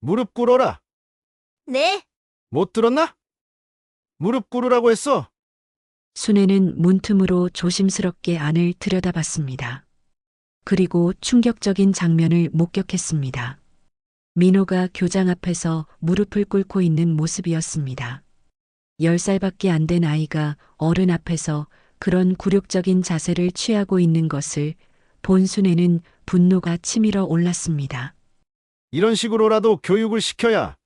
무릎 꿇어라. 네, 못 들었나? 무릎 꿇으라고 했어. 순애는 문틈으로 조심스럽게 안을 들여다봤습니다. 그리고 충격적인 장면을 목격했습니다. 민호가 교장 앞에서 무릎을 꿇고 있는 모습이었습니다. 10살밖에 안 된 아이가 어른 앞에서 그런 굴욕적인 자세를 취하고 있는 것을 본 순애는 분노가 치밀어 올랐습니다. 이런 식으로라도 교육을 시켜야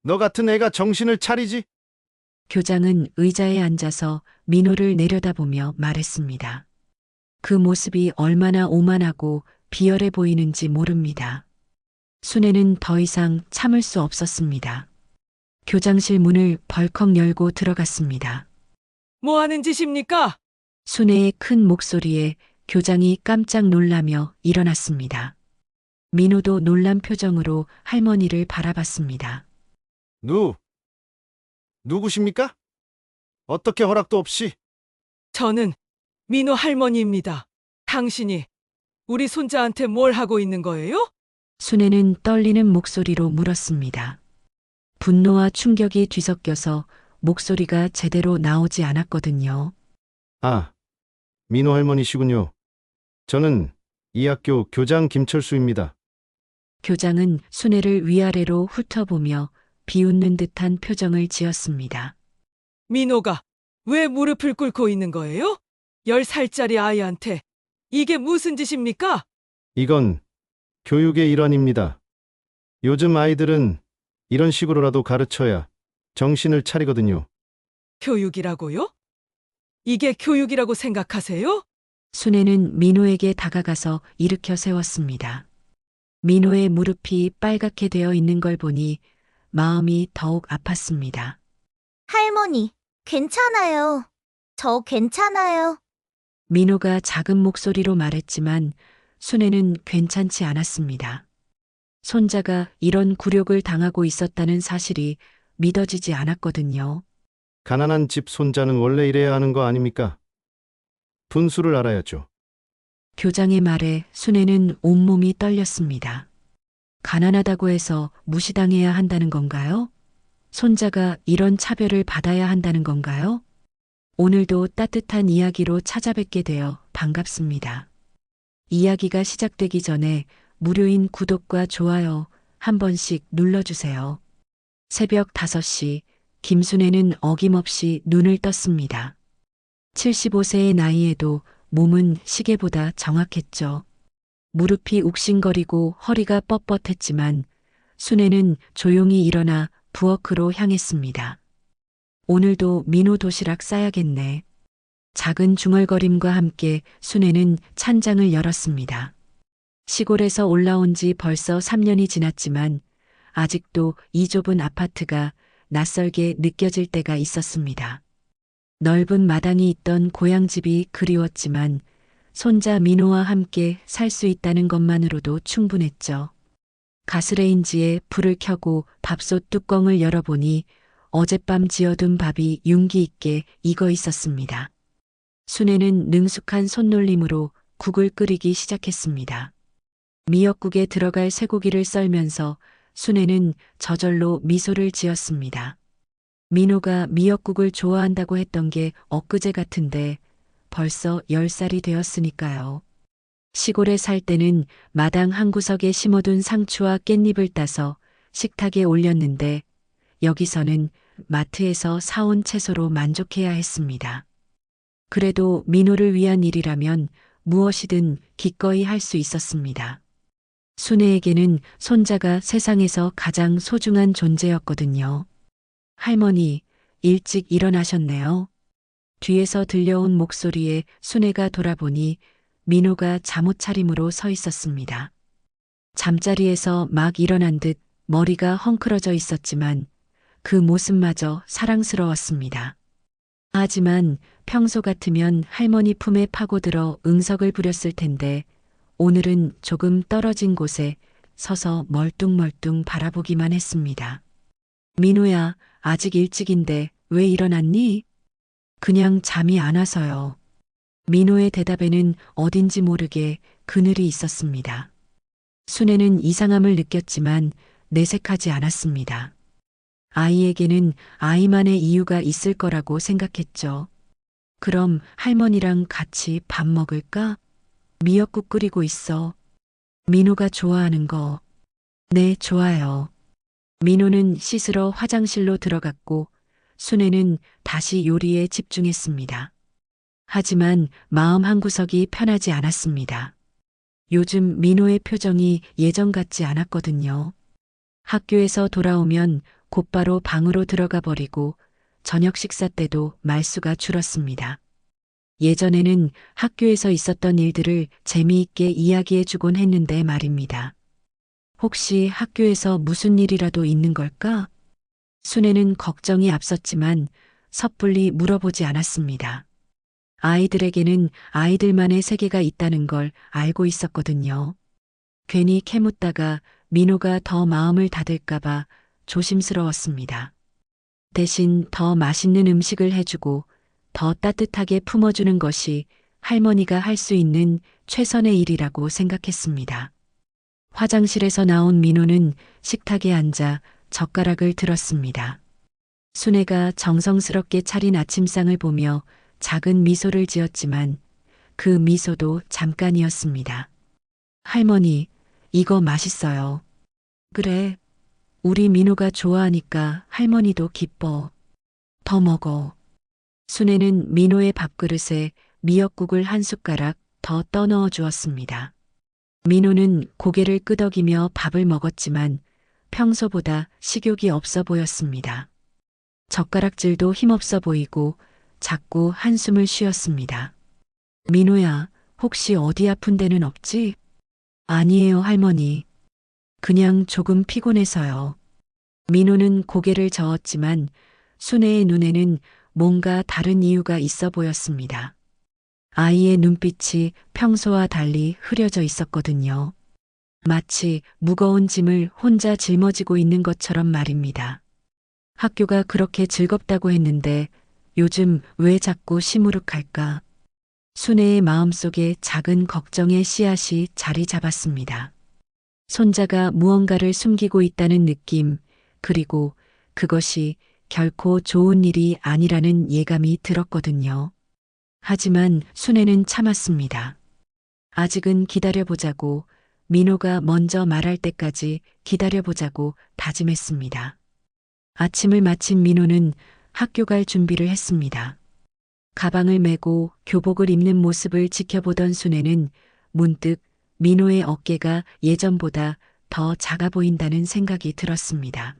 너 같은 애가 정신을 차리지. 교장은 의자에 앉아서 민호를 내려다보며 말했습니다. 그 모습이 얼마나 오만하고 비열해 보이는지 모릅니다. 순애는 더 이상 참을 수 없었습니다. 교장실 문을 벌컥 열고 들어갔습니다. 뭐 하는 짓입니까? 순애의 큰 목소리에 교장이 깜짝 놀라며 일어났습니다. 민호도 놀란 표정으로 할머니를 바라봤습니다. 누구십니까? 어떻게 허락도 없이. 저는 민호 할머니입니다. 당신이 우리 손자한테 뭘 하고 있는 거예요? 순애는 떨리는 목소리로 물었습니다. 분노와 충격이 뒤섞여서 목소리가 제대로 나오지 않았거든요. 아, 민호 할머니시군요. 저는 이 학교 교장 김철수입니다. 교장은 순애를 위아래로 훑어보며 비웃는 듯한 표정을 지었습니다. 민호가 왜 무릎을 꿇고 있는 거예요? 10살짜리 아이한테 이게 무슨 짓입니까? 이건 교육의 일환입니다. 요즘 아이들은 이런 식으로라도 가르쳐야 정신을 차리거든요. 교육이라고요? 이게 교육이라고 생각하세요? 순애는 민호에게 다가가서 일으켜 세웠습니다. 민호의 무릎이 빨갛게 되어 있는 걸 보니 마음이 더욱 아팠습니다. 할머니, 괜찮아요. 저 괜찮아요. 민호가 작은 목소리로 말했지만 순애는 괜찮지 않았습니다. 손자가 이런 굴욕을 당하고 있었다는 사실이 믿어지지 않았거든요. 가난한 집 손자는 원래 이래야 하는 거 아닙니까? 분수를 알아야죠. 교장의 말에 순애는 온몸이 떨렸습니다. 가난하다고 해서 무시당해야 한다는 건가요? 손자가 이런 차별을 받아야 한다는 건가요? 오늘도 따뜻한 이야기로 찾아뵙게 되어 반갑습니다. 이야기가 시작되기 전에 무료인 구독과 좋아요 한 번씩 눌러주세요. 새벽 5시 김순애는 어김없이 눈을 떴습니다. 75세의 나이에도 몸은 시계보다 정확했죠. 무릎이 욱신거리고 허리가 뻣뻣했지만 순애는 조용히 일어나 부엌으로 향했습니다. 오늘도 민호 도시락 싸야겠네. 작은 중얼거림과 함께 순애는 찬장을 열었습니다. 시골에서 올라온 지 벌써 3년이 지났지만 아직도 이 좁은 아파트가 낯설게 느껴질 때가 있었습니다. 넓은 마당이 있던 고향집이 그리웠지만 손자 민호와 함께 살 수 있다는 것만으로도 충분했죠. 가스레인지에 불을 켜고 밥솥 뚜껑을 열어보니 어젯밤 지어둔 밥이 윤기 있게 익어 있었습니다. 순애는 능숙한 손놀림으로 국을 끓이기 시작했습니다. 미역국에 들어갈 쇠고기를 썰면서 순애는 저절로 미소를 지었습니다. 민호가 미역국을 좋아한다고 했던 게 엊그제 같은데 벌써 10살이 되었으니까요. 시골에 살 때는 마당 한 구석에 심어둔 상추와 깻잎을 따서 식탁에 올렸는데 여기서는 마트에서 사온 채소로 만족해야 했습니다. 그래도 민호를 위한 일이라면 무엇이든 기꺼이 할 수 있었습니다. 순애에게는 손자가 세상에서 가장 소중한 존재였거든요. 할머니, 일찍 일어나셨네요. 뒤에서 들려온 목소리에 순애가 돌아보니 민호가 잠옷 차림으로 서 있었습니다. 잠자리에서 막 일어난 듯 머리가 헝클어져 있었지만 그 모습마저 사랑스러웠습니다. 하지만 평소 같으면 할머니 품에 파고들어 응석을 부렸을 텐데 오늘은 조금 떨어진 곳에 서서 멀뚱멀뚱 바라보기만 했습니다. 민호야, 아직 일찍인데 왜 일어났니? 그냥 잠이 안 와서요. 민호의 대답에는 어딘지 모르게 그늘이 있었습니다. 순애는 이상함을 느꼈지만 내색하지 않았습니다. 아이에게는 아이만의 이유가 있을 거라고 생각했죠. 그럼 할머니랑 같이 밥 먹을까? 미역국 끓이고 있어. 민호가 좋아하는 거. 네, 좋아요. 민호는 씻으러 화장실로 들어갔고 순애는 다시 요리에 집중했습니다. 하지만 마음 한구석이 편하지 않았습니다. 요즘 민호의 표정이 예전 같지 않았거든요. 학교에서 돌아오면 곧바로 방으로 들어가 버리고 저녁 식사 때도 말수가 줄었습니다. 예전에는 학교에서 있었던 일들을 재미있게 이야기해 주곤 했는데 말입니다. 혹시 학교에서 무슨 일이라도 있는 걸까? 순애는 걱정이 앞섰지만 섣불리 물어보지 않았습니다. 아이들에게는 아이들만의 세계가 있다는 걸 알고 있었거든요. 괜히 캐묻다가 민호가 더 마음을 닫을까봐 조심스러웠습니다. 대신 더 맛있는 음식을 해주고 더 따뜻하게 품어주는 것이 할머니가 할 수 있는 최선의 일이라고 생각했습니다. 화장실에서 나온 민호는 식탁에 앉아 젓가락을 들었습니다. 순애가 정성스럽게 차린 아침상을 보며 작은 미소를 지었지만 그 미소도 잠깐이었습니다. 할머니, 이거 맛있어요. 그래, 우리 민호가 좋아하니까 할머니도 기뻐. 더 먹어. 순애는 민호의 밥그릇에 미역국을 한 숟가락 더 떠넣어 주었습니다. 민호는 고개를 끄덕이며 밥을 먹었지만 평소보다 식욕이 없어 보였습니다. 젓가락질도 힘없어 보이고 자꾸 한숨을 쉬었습니다. 민호야, 혹시 어디 아픈 데는 없지? 아니에요, 할머니. 그냥 조금 피곤해서요. 민호는 고개를 저었지만 순애의 눈에는 뭔가 다른 이유가 있어 보였습니다. 아이의 눈빛이 평소와 달리 흐려져 있었거든요. 마치 무거운 짐을 혼자 짊어지고 있는 것처럼 말입니다. 학교가 그렇게 즐겁다고 했는데 요즘 왜 자꾸 시무룩할까? 순애의 마음속에 작은 걱정의 씨앗이 자리 잡았습니다. 손자가 무언가를 숨기고 있다는 느낌, 그리고 그것이 결코 좋은 일이 아니라는 예감이 들었거든요. 하지만 순애는 참았습니다. 아직은 기다려보자고, 민호가 먼저 말할 때까지 기다려보자고 다짐했습니다. 아침을 마친 민호는 학교 갈 준비를 했습니다. 가방을 메고 교복을 입는 모습을 지켜보던 순애는 문득 민호의 어깨가 예전보다 더 작아 보인다는 생각이 들었습니다.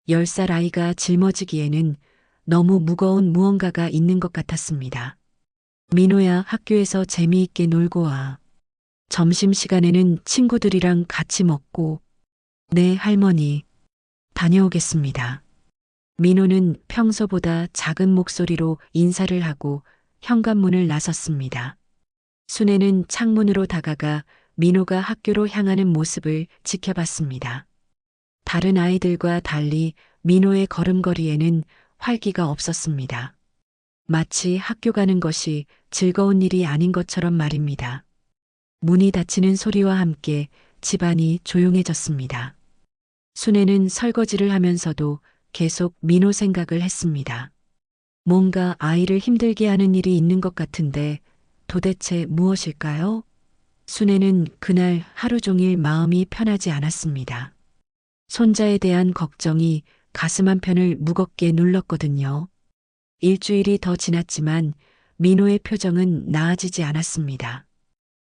10살 아이가 짊어지기에는 너무 무거운 무언가가 있는 것 같았습니다. 민호야, 학교에서 재미있게 놀고 와. 점심시간에는 친구들이랑 같이 먹고. 네, 할머니. 다녀오겠습니다. 민호는 평소보다 작은 목소리로 인사를 하고 현관문을 나섰습니다. 순애는 창문으로 다가가 민호가 학교로 향하는 모습을 지켜봤습니다. 다른 아이들과 달리 민호의 걸음걸이에는 활기가 없었습니다. 마치 학교 가는 것이 즐거운 일이 아닌 것처럼 말입니다. 문이 닫히는 소리와 함께 집안이 조용해졌습니다. 순애는 설거지를 하면서도 계속 민호 생각을 했습니다. 뭔가 아이를 힘들게 하는 일이 있는 것 같은데 도대체 무엇일까요? 순애는 그날 하루 종일 마음이 편하지 않았습니다. 손자에 대한 걱정이 가슴 한편을 무겁게 눌렀거든요. 일주일이 더 지났지만 민호의 표정은 나아지지 않았습니다.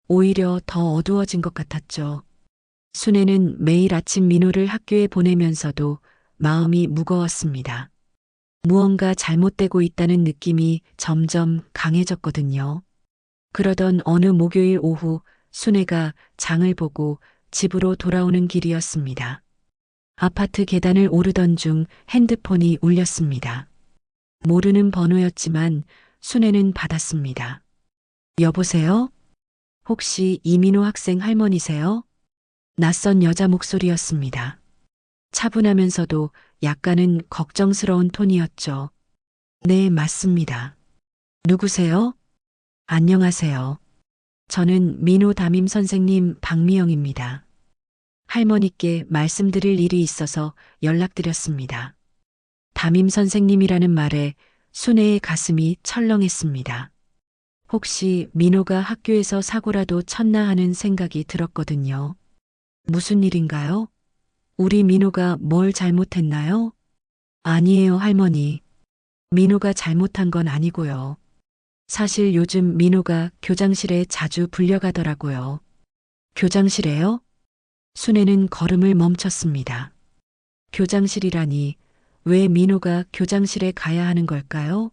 오히려 더 어두워진 것 같았죠. 순애는 매일 아침 민호를 학교에 보내면서도 마음이 무거웠습니다. 무언가 잘못되고 있다는 느낌이 점점 강해졌거든요. 그러던 어느 목요일 오후 순애가 장을 보고 집으로 돌아오는 길이었습니다. 아파트 계단을 오르던 중 핸드폰이 울렸습니다. 모르는 번호였지만 순애는 받았습니다. 여보세요? 혹시 이민호 학생 할머니세요? 낯선 여자 목소리였습니다. 차분하면서도 약간은 걱정스러운 톤이었죠. 네, 맞습니다. 누구세요? 안녕하세요. 저는 민호 담임 선생님 박미영입니다. 할머니께 말씀드릴 일이 있어서 연락드렸습니다. 담임 선생님이라는 말에 순애의 가슴이 철렁했습니다. 혹시 민호가 학교에서 사고라도 쳤나 하는 생각이 들었거든요. 무슨 일인가요? 우리 민호가 뭘 잘못했나요? 아니에요, 할머니. 민호가 잘못한 건 아니고요. 사실 요즘 민호가 교장실에 자주 불려가더라고요. 교장실에요? 순애는 걸음을 멈췄습니다. 교장실이라니 왜 민호가 교장실에 가야 하는 걸까요?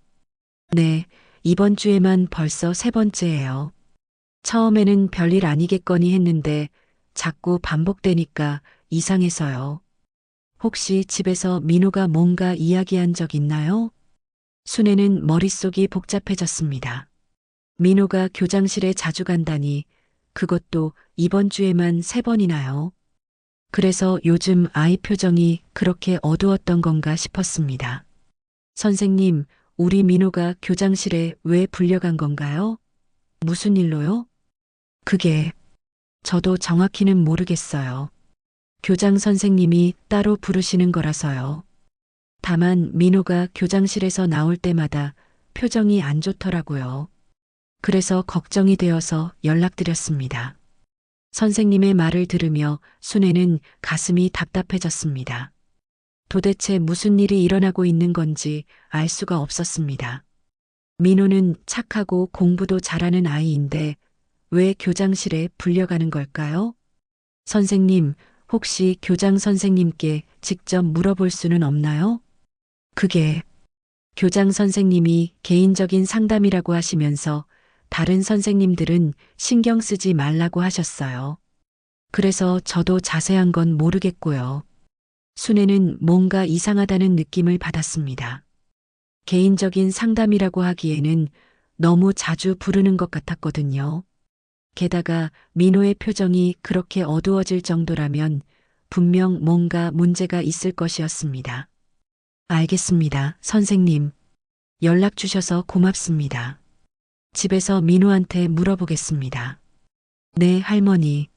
네, 이번 주에만 벌써 3번째예요. 처음에는 별일 아니겠거니 했는데 자꾸 반복되니까 이상해서요. 혹시 집에서 민호가 뭔가 이야기한 적 있나요? 순애는 머릿속이 복잡해졌습니다. 민호가 교장실에 자주 간다니 그것도 이번 주에만 3번이나요. 그래서 요즘 아이 표정이 그렇게 어두웠던 건가 싶었습니다. 선생님, 우리 민호가 교장실에 왜 불려간 건가요? 무슨 일로요? 그게 저도 정확히는 모르겠어요. 교장 선생님이 따로 부르시는 거라서요. 다만 민호가 교장실에서 나올 때마다 표정이 안 좋더라고요. 그래서 걱정이 되어서 연락드렸습니다. 선생님의 말을 들으며 순애는 가슴이 답답해졌습니다. 도대체 무슨 일이 일어나고 있는 건지 알 수가 없었습니다. 민호는 착하고 공부도 잘하는 아이인데 왜 교장실에 불려가는 걸까요? 선생님, 혹시 교장 선생님께 직접 물어볼 수는 없나요? 그게 교장 선생님이 개인적인 상담이라고 하시면서 다른 선생님들은 신경 쓰지 말라고 하셨어요. 그래서 저도 자세한 건 모르겠고요. 순애는 뭔가 이상하다는 느낌을 받았습니다. 개인적인 상담이라고 하기에는 너무 자주 부르는 것 같았거든요. 게다가 민호의 표정이 그렇게 어두워질 정도라면 분명 뭔가 문제가 있을 것이었습니다. 알겠습니다, 선생님. 연락 주셔서 고맙습니다. 집에서 민호한테 물어보겠습니다. 네, 할머니.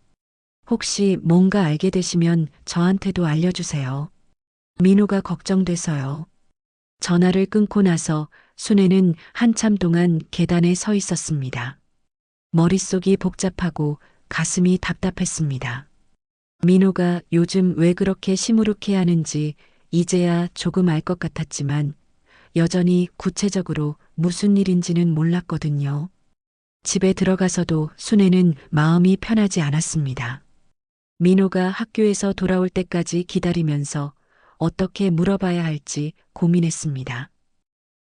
혹시 뭔가 알게 되시면 저한테도 알려주세요. 민호가 걱정돼서요. 전화를 끊고 나서 순애는 한참 동안 계단에 서 있었습니다. 머릿속이 복잡하고 가슴이 답답했습니다. 민호가 요즘 왜 그렇게 시무룩해 하는지 이제야 조금 알 것 같았지만 여전히 구체적으로 무슨 일인지는 몰랐거든요. 집에 들어가서도 순애는 마음이 편하지 않았습니다. 민호가 학교에서 돌아올 때까지 기다리면서 어떻게 물어봐야 할지 고민했습니다.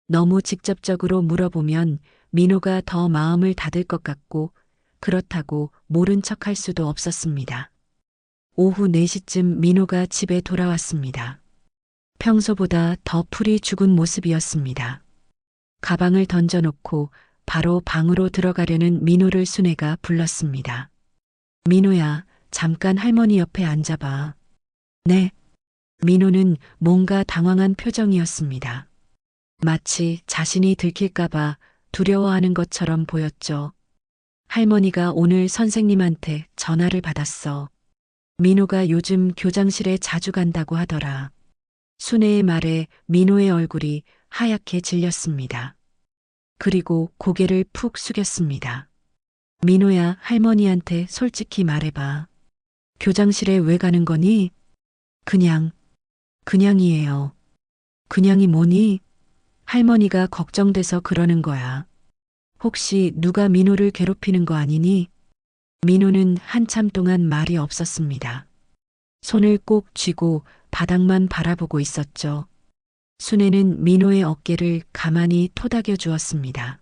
너무 직접적으로 물어보면 민호가 더 마음을 닫을 것 같고 그렇다고 모른 척할 수도 없었습니다. 오후 4시쯤 민호가 집에 돌아왔습니다. 평소보다 더 풀이 죽은 모습이었습니다. 가방을 던져놓고 바로 방으로 들어가려는 민호를 순애가 불렀습니다. 민호야, 잠깐 할머니 옆에 앉아봐. 네. 민호는 뭔가 당황한 표정이었습니다. 마치 자신이 들킬까봐 두려워하는 것처럼 보였죠. 할머니가 오늘 선생님한테 전화를 받았어. 민호가 요즘 교장실에 자주 간다고 하더라. 순애의 말에 민호의 얼굴이 하얗게 질렸습니다. 그리고 고개를 푹 숙였습니다. 민호야, 할머니한테 솔직히 말해봐. 교장실에 왜 가는 거니? 그냥이에요. 그냥이 뭐니? 할머니가 걱정돼서 그러는 거야. 혹시 누가 민호를 괴롭히는 거 아니니? 민호는 한참 동안 말이 없었습니다. 손을 꼭 쥐고 바닥만 바라보고 있었죠. 순애는 민호의 어깨를 가만히 토닥여 주었습니다.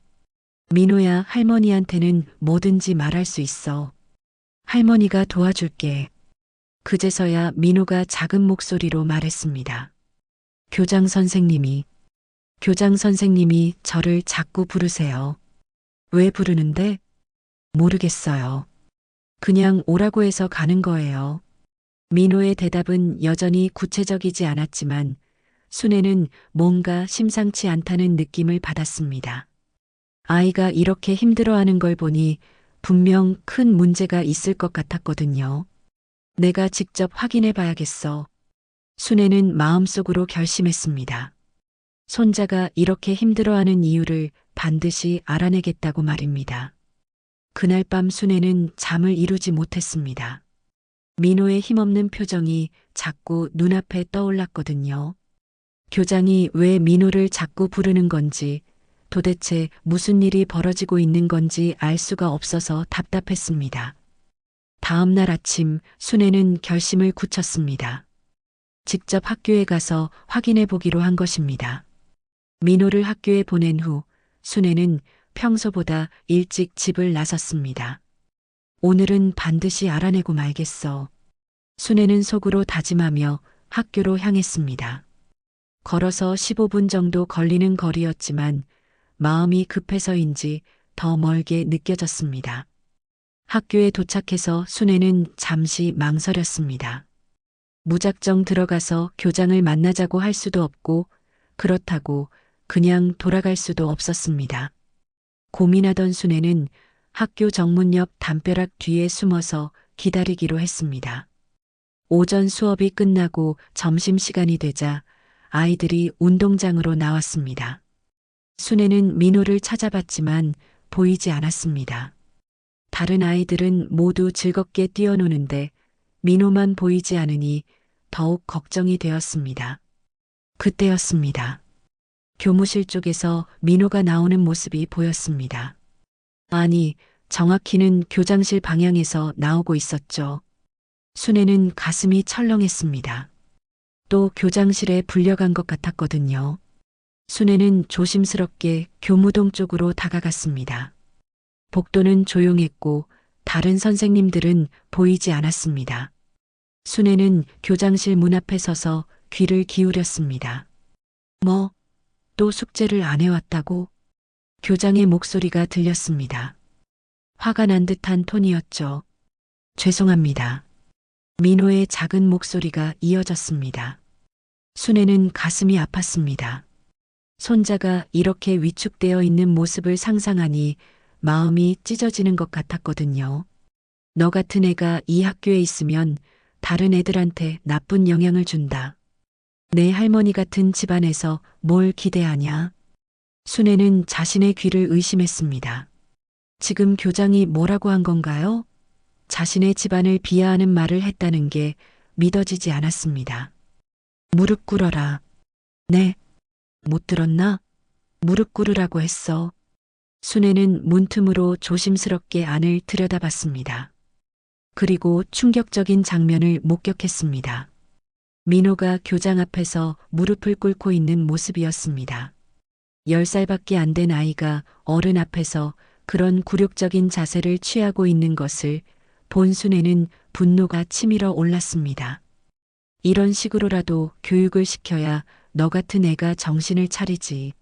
민호야, 할머니한테는 뭐든지 말할 수 있어. 할머니가 도와줄게. 그제서야 민호가 작은 목소리로 말했습니다. 교장 선생님이 저를 자꾸 부르세요. 왜 부르는데? 모르겠어요. 그냥 오라고 해서 가는 거예요. 민호의 대답은 여전히 구체적이지 않았지만 순애는 뭔가 심상치 않다는 느낌을 받았습니다. 아이가 이렇게 힘들어하는 걸 보니 분명 큰 문제가 있을 것 같았거든요. 내가 직접 확인해 봐야겠어. 순애는 마음속으로 결심했습니다. 손자가 이렇게 힘들어하는 이유를 반드시 알아내겠다고 말입니다. 그날 밤 순애는 잠을 이루지 못했습니다. 민호의 힘없는 표정이 자꾸 눈앞에 떠올랐거든요. 교장이 왜 민호를 자꾸 부르는 건지, 도대체 무슨 일이 벌어지고 있는 건지 알 수가 없어서 답답했습니다. 다음 날 아침 순애는 결심을 굳혔습니다. 직접 학교에 가서 확인해 보기로 한 것입니다. 민호를 학교에 보낸 후 순애는 평소보다 일찍 집을 나섰습니다. 오늘은 반드시 알아내고 말겠어. 순애는 속으로 다짐하며 학교로 향했습니다. 걸어서 15분 정도 걸리는 거리였지만 마음이 급해서인지 더 멀게 느껴졌습니다. 학교에 도착해서 순애는 잠시 망설였습니다. 무작정 들어가서 교장을 만나자고 할 수도 없고 그렇다고 그냥 돌아갈 수도 없었습니다. 고민하던 순애는 학교 정문 옆 담벼락 뒤에 숨어서 기다리기로 했습니다. 오전 수업이 끝나고 점심시간이 되자 아이들이 운동장으로 나왔습니다. 순애는 민호를 찾아봤지만 보이지 않았습니다. 다른 아이들은 모두 즐겁게 뛰어노는데 민호만 보이지 않으니 더욱 걱정이 되었습니다. 그때였습니다. 교무실 쪽에서 민호가 나오는 모습이 보였습니다. 아니, 정확히는 교장실 방향에서 나오고 있었죠. 순애는 가슴이 철렁했습니다. 또 교장실에 불려간 것 같았거든요. 순애는 조심스럽게 교무동 쪽으로 다가갔습니다. 복도는 조용했고 다른 선생님들은 보이지 않았습니다. 순애는 교장실 문 앞에 서서 귀를 기울였습니다. 뭐, 또 숙제를 안 해왔다고? 교장의 목소리가 들렸습니다. 화가 난 듯한 톤이었죠. 죄송합니다. 민호의 작은 목소리가 이어졌습니다. 순애는 가슴이 아팠습니다. 손자가 이렇게 위축되어 있는 모습을 상상하니 마음이 찢어지는 것 같았거든요. 너 같은 애가 이 학교에 있으면 다른 애들한테 나쁜 영향을 준다. 내 할머니 같은 집안에서 뭘 기대하냐? 순애는 자신의 귀를 의심했습니다. 지금 교장이 뭐라고 한 건가요? 자신의 집안을 비하하는 말을 했다는 게 믿어지지 않았습니다. 무릎 꿇어라. 네. 못 들었나? 무릎 꿇으라고 했어. 순애는 문틈으로 조심스럽게 안을 들여다봤습니다. 그리고 충격적인 장면을 목격했습니다. 민호가 교장 앞에서 무릎을 꿇고 있는 모습이었습니다. 10살밖에 안 된 아이가 어른 앞에서 그런 굴욕적인 자세를 취하고 있는 것을 본 순애는 분노가 치밀어 올랐습니다. 이런 식으로라도 교육을 시켜야 너 같은 애가 정신을 차리지.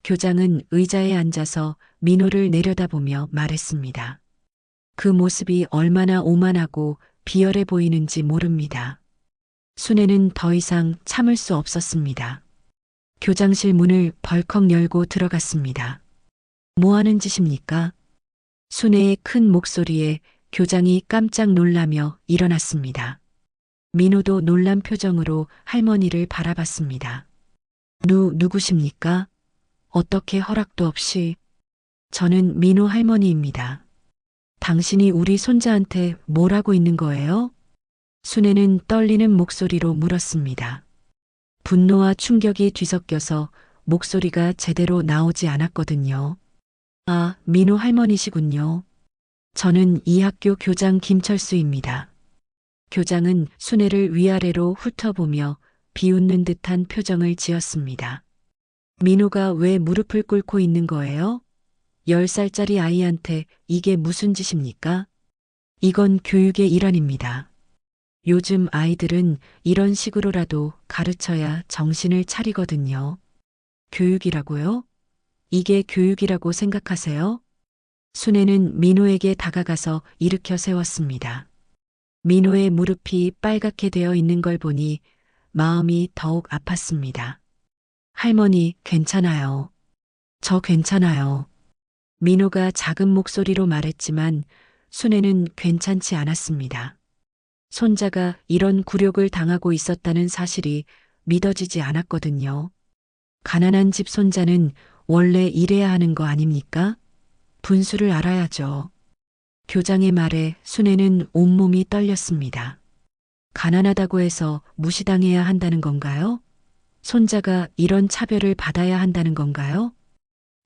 교장은 의자에 앉아서 민호를 내려다보며 말했습니다. 그 모습이 얼마나 오만하고 비열해 보이는지 모릅니다. 순애는 더 이상 참을 수 없었습니다. 교장실 문을 벌컥 열고 들어갔습니다. 뭐 하는 짓입니까? 순애의 큰 목소리에 교장이 깜짝 놀라며 일어났습니다. 민호도 놀란 표정으로 할머니를 바라봤습니다. 누구십니까? 어떻게 허락도 없이. 저는 민호 할머니입니다. 당신이 우리 손자한테 뭘 하고 있는 거예요? 순애는 떨리는 목소리로 물었습니다. 분노와 충격이 뒤섞여서 목소리가 제대로 나오지 않았거든요. 아, 민호 할머니시군요. 저는 이 학교 교장 김철수입니다. 교장은 순애를 위아래로 훑어보며 비웃는 듯한 표정을 지었습니다. 민호가 왜 무릎을 꿇고 있는 거예요? 10살짜리 아이한테 이게 무슨 짓입니까? 이건 교육의 일환입니다. 요즘 아이들은 이런 식으로라도 가르쳐야 정신을 차리거든요. 교육이라고요? 이게 교육이라고 생각하세요? 순애는 민호에게 다가가서 일으켜 세웠습니다. 민호의 무릎이 빨갛게 되어 있는 걸 보니 마음이 더욱 아팠습니다. 할머니, 괜찮아요. 저 괜찮아요. 민호가 작은 목소리로 말했지만 순애는 괜찮지 않았습니다. 손자가 이런 굴욕을 당하고 있었다는 사실이 믿어지지 않았거든요. 가난한 집 손자는 원래 이래야 하는 거 아닙니까? 분수를 알아야죠. 교장의 말에 순애는 온몸이 떨렸습니다. 가난하다고 해서 무시당해야 한다는 건가요? 손자가 이런 차별을 받아야 한다는 건가요?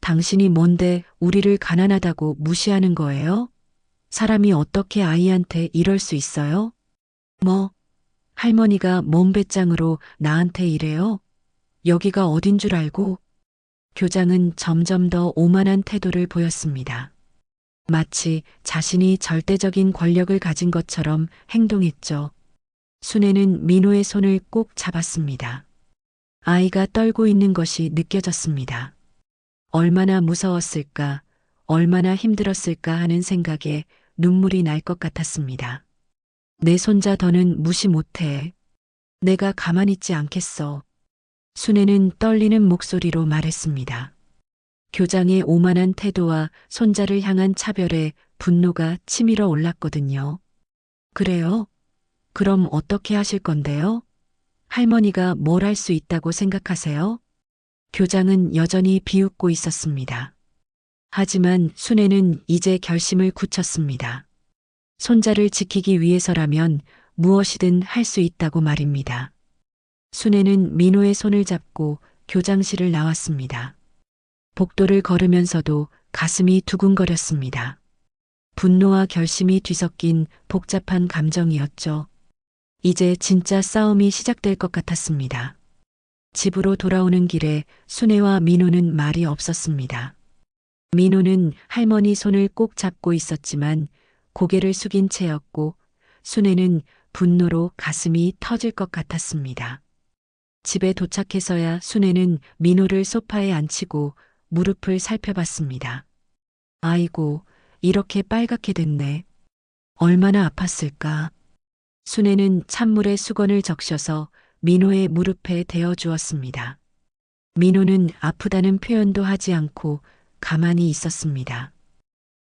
당신이 뭔데 우리를 가난하다고 무시하는 거예요? 사람이 어떻게 아이한테 이럴 수 있어요? 뭐, 할머니가 몸 배짱으로 나한테 이래요? 여기가 어딘 줄 알고? 교장은 점점 더 오만한 태도를 보였습니다. 마치 자신이 절대적인 권력을 가진 것처럼 행동했죠. 순애는 민호의 손을 꼭 잡았습니다. 아이가 떨고 있는 것이 느껴졌습니다. 얼마나 무서웠을까, 얼마나 힘들었을까 하는 생각에 눈물이 날 것 같았습니다. 내 손자 더는 무시 못해. 내가 가만히 있지 않겠어. 순애는 떨리는 목소리로 말했습니다. 교장의 오만한 태도와 손자를 향한 차별에 분노가 치밀어 올랐거든요. 그래요? 그럼 어떻게 하실 건데요? 할머니가 뭘 할 수 있다고 생각하세요? 교장은 여전히 비웃고 있었습니다. 하지만 순애는 이제 결심을 굳혔습니다. 손자를 지키기 위해서라면 무엇이든 할 수 있다고 말입니다. 순애는 민호의 손을 잡고 교장실을 나왔습니다. 복도를 걸으면서도 가슴이 두근거렸습니다. 분노와 결심이 뒤섞인 복잡한 감정이었죠. 이제 진짜 싸움이 시작될 것 같았습니다. 집으로 돌아오는 길에 순애와 민호는 말이 없었습니다. 민호는 할머니 손을 꼭 잡고 있었지만 고개를 숙인 채였고 순애는 분노로 가슴이 터질 것 같았습니다. 집에 도착해서야 순애는 민호를 소파에 앉히고 무릎을 살펴봤습니다. 아이고, 이렇게 빨갛게 됐네. 얼마나 아팠을까. 순애는 찬물에 수건을 적셔서 민호의 무릎에 대어 주었습니다. 민호는 아프다는 표현도 하지 않고 가만히 있었습니다.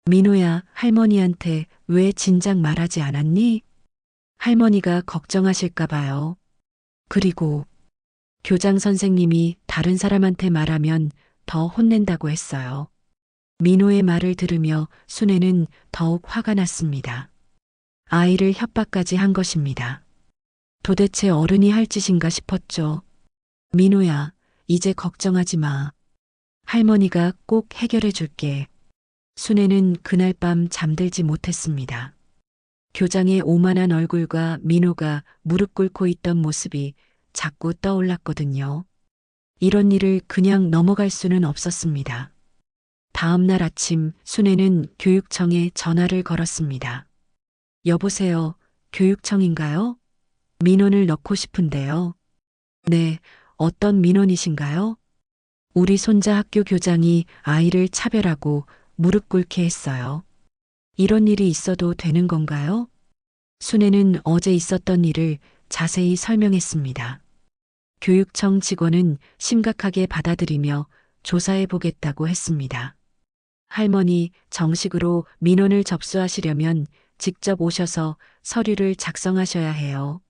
민호야, 할머니한테 왜 진작 말하지 않았니? 할머니가 걱정하실까 봐요. 그리고 교장 선생님이 다른 사람한테 말하면 더 혼낸다고 했어요. 민호의 말을 들으며 순애는 더욱 화가 났습니다. 아이를 협박까지 한 것입니다. 도대체 어른이 할 짓인가 싶었죠. 민호야, 이제 걱정하지 마. 할머니가 꼭 해결해 줄게. 순애는 그날 밤 잠들지 못했습니다. 교장의 오만한 얼굴과 민호가 무릎 꿇고 있던 모습이 자꾸 떠올랐거든요. 이런 일을 그냥 넘어갈 수는 없었습니다. 다음 날 아침 순애는 교육청에 전화를 걸었습니다. 여보세요, 교육청인가요? 민원을 넣고 싶은데요. 네, 어떤 민원이신가요? 우리 손자 학교 교장이 아이를 차별하고 무릎 꿇게 했어요. 이런 일이 있어도 되는 건가요? 순애는 어제 있었던 일을 자세히 설명했습니다. 교육청 직원은 심각하게 받아들이며 조사해 보겠다고 했습니다. 할머니, 정식으로 민원을 접수하시려면 직접 오셔서 서류를 작성하셔야 해요.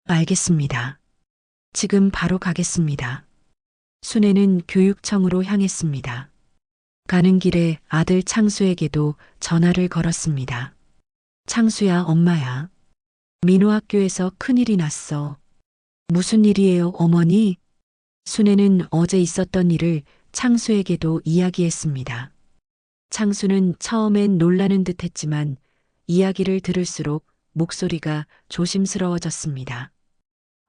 알겠습니다. 지금 바로 가겠습니다. 순애는 교육청으로 향했습니다. 가는 길에 아들 창수에게도 전화를 걸었습니다. 창수야, 엄마야. 민호 학교에서 큰일이 났어. 무슨 일이에요, 어머니? 순애는 어제 있었던 일을 창수에게도 이야기했습니다. 창수는 처음엔 놀라는 듯 했지만 이야기를 들을수록 목소리가 조심스러워졌습니다.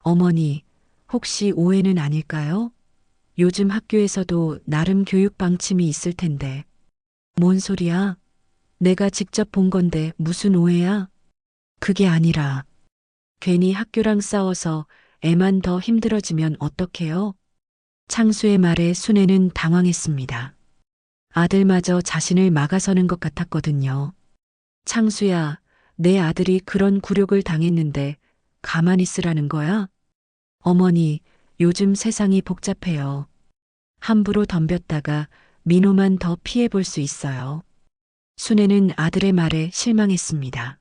어머니, 혹시 오해는 아닐까요? 요즘 학교에서도 나름 교육 방침이 있을 텐데. 뭔 소리야? 내가 직접 본 건데 무슨 오해야? 그게 아니라 괜히 학교랑 싸워서 애만 더 힘들어지면 어떡해요? 창수의 말에 순애는 당황했습니다. 아들마저 자신을 막아서는 것 같았거든요. 창수야, 내 아들이 그런 굴욕을 당했는데 가만히 있으라는 거야? 어머니, 요즘 세상이 복잡해요. 함부로 덤볐다가 민호만 더 피해 볼 수 있어요. 순애는 아들의 말에 실망했습니다.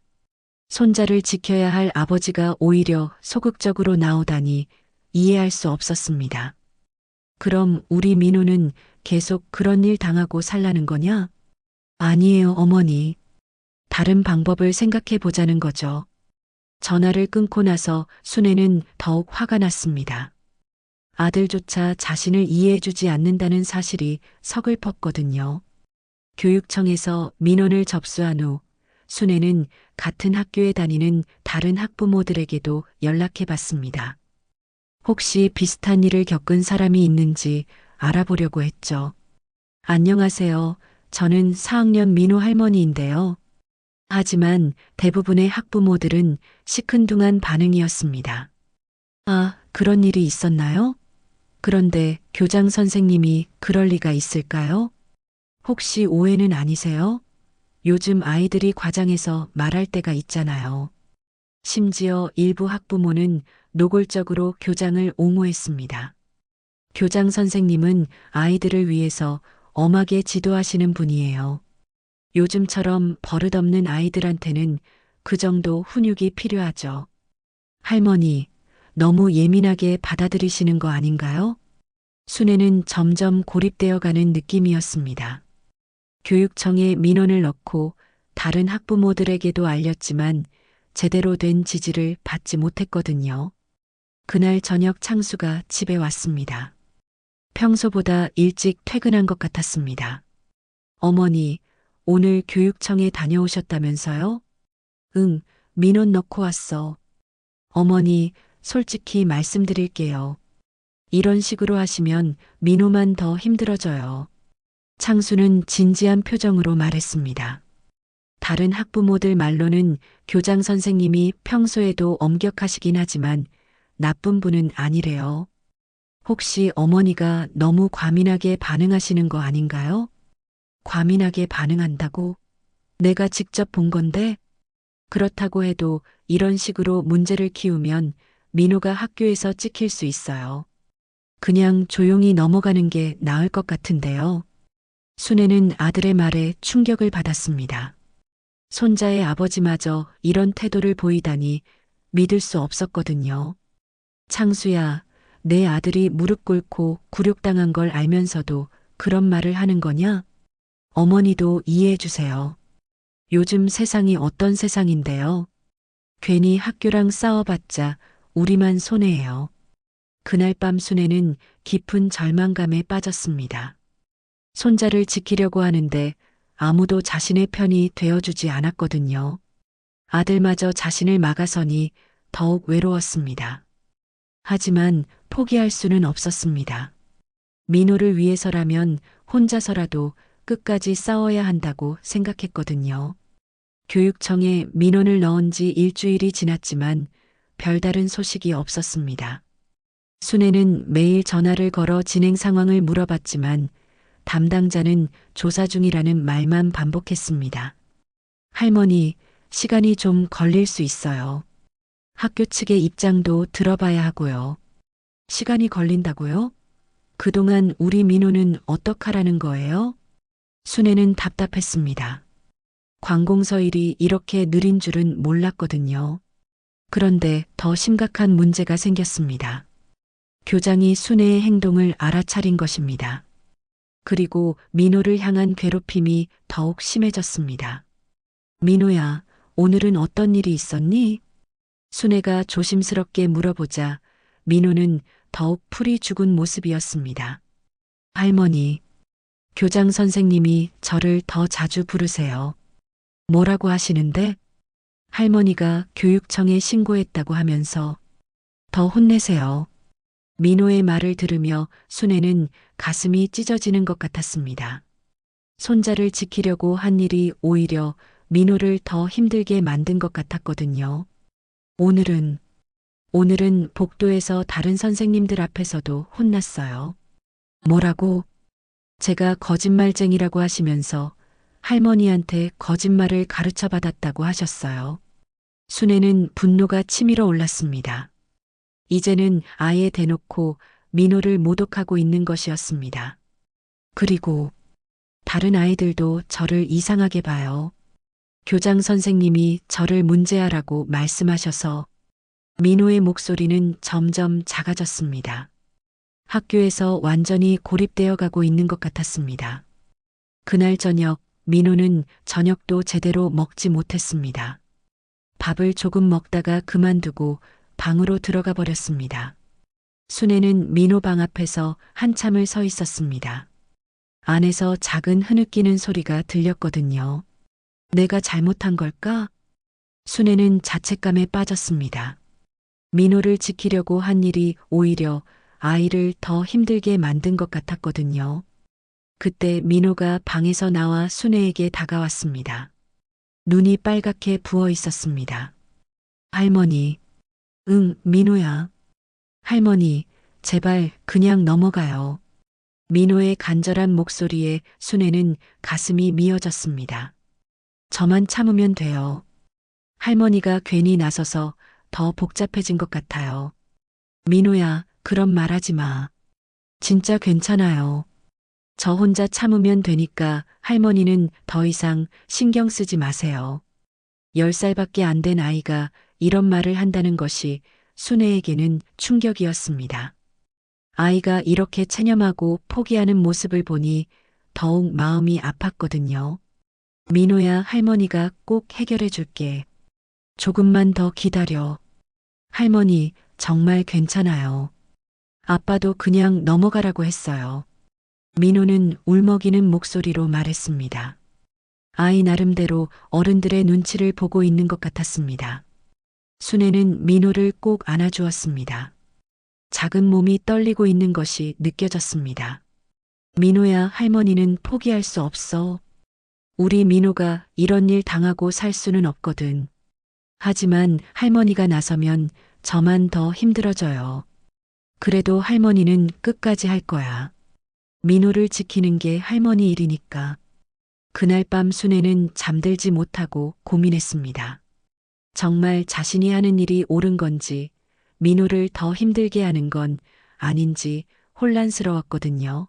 손자를 지켜야 할 아버지가 오히려 소극적으로 나오다니 이해할 수 없었습니다. 그럼 우리 민호는 계속 그런 일 당하고 살라는 거냐? 아니에요, 어머니. 다른 방법을 생각해 보자는 거죠. 전화를 끊고 나서 순애는 더욱 화가 났습니다. 아들조차 자신을 이해해주지 않는다는 사실이 서글펐거든요. 교육청에서 민원을 접수한 후 순애는 같은 학교에 다니는 다른 학부모들에게도 연락해 봤습니다. 혹시 비슷한 일을 겪은 사람이 있는지 알아보려고 했죠. 안녕하세요. 저는 4학년 민호 할머니인데요. 하지만 대부분의 학부모들은 시큰둥한 반응이었습니다. 아, 그런 일이 있었나요? 그런데 교장 선생님이 그럴 리가 있을까요? 혹시 오해는 아니세요? 요즘 아이들이 과장해서 말할 때가 있잖아요. 심지어 일부 학부모는 노골적으로 교장을 옹호했습니다. 교장 선생님은 아이들을 위해서 엄하게 지도하시는 분이에요. 요즘처럼 버릇없는 아이들한테는 그 정도 훈육이 필요하죠. 할머니, 너무 예민하게 받아들이시는 거 아닌가요? 순애는 점점 고립되어 가는 느낌이었습니다. 교육청에 민원을 넣고 다른 학부모들에게도 알렸지만 제대로 된 지지를 받지 못했거든요. 그날 저녁 창수가 집에 왔습니다. 평소보다 일찍 퇴근한 것 같았습니다. 어머니, 오늘 교육청에 다녀오셨다면서요? 응, 민원 넣고 왔어. 어머니, 솔직히 말씀드릴게요. 이런 식으로 하시면 민호만 더 힘들어져요. 창수는 진지한 표정으로 말했습니다. 다른 학부모들 말로는 교장 선생님이 평소에도 엄격하시긴 하지만 나쁜 분은 아니래요. 혹시 어머니가 너무 과민하게 반응하시는 거 아닌가요? 과민하게 반응한다고? 내가 직접 본 건데? 그렇다고 해도 이런 식으로 문제를 키우면 민호가 학교에서 찍힐 수 있어요. 그냥 조용히 넘어가는 게 나을 것 같은데요. 순애는 아들의 말에 충격을 받았습니다. 손자의 아버지마저 이런 태도를 보이다니 믿을 수 없었거든요. 창수야, 내 아들이 무릎 꿇고 굴욕당한 걸 알면서도 그런 말을 하는 거냐? 어머니도 이해해 주세요. 요즘 세상이 어떤 세상인데요. 괜히 학교랑 싸워봤자 우리만 손해예요. 그날 밤 순애는 깊은 절망감에 빠졌습니다. 손자를 지키려고 하는데 아무도 자신의 편이 되어주지 않았거든요. 아들마저 자신을 막아서니 더욱 외로웠습니다. 하지만 포기할 수는 없었습니다. 민호를 위해서라면 혼자서라도 끝까지 싸워야 한다고 생각했거든요. 교육청에 민원을 넣은 지 일주일이 지났지만 별다른 소식이 없었습니다. 순애는 매일 전화를 걸어 진행 상황을 물어봤지만 담당자는 조사 중이라는 말만 반복했습니다. 할머니, 시간이 좀 걸릴 수 있어요. 학교 측의 입장도 들어봐야 하고요. 시간이 걸린다고요? 그동안 우리 민호는 어떡하라는 거예요? 순애는 답답했습니다. 관공서 일이 이렇게 느린 줄은 몰랐거든요. 그런데 더 심각한 문제가 생겼습니다. 교장이 순애의 행동을 알아차린 것입니다. 그리고 민호를 향한 괴롭힘이 더욱 심해졌습니다. 민호야, 오늘은 어떤 일이 있었니? 순애가 조심스럽게 물어보자 민호는 더욱 풀이 죽은 모습이었습니다. 할머니, 교장 선생님이 저를 더 자주 부르세요. 뭐라고 하시는데? 할머니가 교육청에 신고했다고 하면서 더 혼내세요. 민호의 말을 들으며 순애는 가슴이 찢어지는 것 같았습니다. 손자를 지키려고 한 일이 오히려 민호를 더 힘들게 만든 것 같았거든요. 오늘은 복도에서 다른 선생님들 앞에서도 혼났어요. 뭐라고? 제가 거짓말쟁이라고 하시면서 할머니한테 거짓말을 가르쳐 받았다고 하셨어요. 순애는 분노가 치밀어 올랐습니다. 이제는 아예 대놓고 민호를 모독하고 있는 것이었습니다. 그리고 다른 아이들도 저를 이상하게 봐요. 교장 선생님이 저를 문제아라고 말씀하셔서 민호의 목소리는 점점 작아졌습니다. 학교에서 완전히 고립되어 가고 있는 것 같았습니다. 그날 저녁 민호는 저녁도 제대로 먹지 못했습니다. 밥을 조금 먹다가 그만두고 방으로 들어가 버렸습니다. 순애는 민호 방 앞에서 한참을 서 있었습니다. 안에서 작은 흐느끼는 소리가 들렸거든요. 내가 잘못한 걸까? 순애는 자책감에 빠졌습니다. 민호를 지키려고 한 일이 오히려 아이를 더 힘들게 만든 것 같았거든요. 그때 민호가 방에서 나와 순애에게 다가왔습니다. 눈이 빨갛게 부어 있었습니다. 할머니. 응, 민호야. 할머니, 제발 그냥 넘어가요. 민호의 간절한 목소리에 순애는 가슴이 미어졌습니다. 저만 참으면 돼요. 할머니가 괜히 나서서 더 복잡해진 것 같아요. 민호야, 그런 말 하지 마. 진짜 괜찮아요. 저 혼자 참으면 되니까 할머니는 더 이상 신경 쓰지 마세요. 10살밖에 안 된 아이가 이런 말을 한다는 것이 순애에게는 충격이었습니다. 아이가 이렇게 체념하고 포기하는 모습을 보니 더욱 마음이 아팠거든요. 민호야, 할머니가 꼭 해결해 줄게. 조금만 더 기다려. 할머니, 정말 괜찮아요. 아빠도 그냥 넘어가라고 했어요. 민호는 울먹이는 목소리로 말했습니다. 아이 나름대로 어른들의 눈치를 보고 있는 것 같았습니다. 순애는 민호를 꼭 안아주었습니다. 작은 몸이 떨리고 있는 것이 느껴졌습니다. 민호야, 할머니는 포기할 수 없어. 우리 민호가 이런 일 당하고 살 수는 없거든. 하지만 할머니가 나서면 저만 더 힘들어져요. 그래도 할머니는 끝까지 할 거야. 민호를 지키는 게 할머니 일이니까. 그날 밤 순애는 잠들지 못하고 고민했습니다. 정말 자신이 하는 일이 옳은 건지, 민호를 더 힘들게 하는 건 아닌지 혼란스러웠거든요.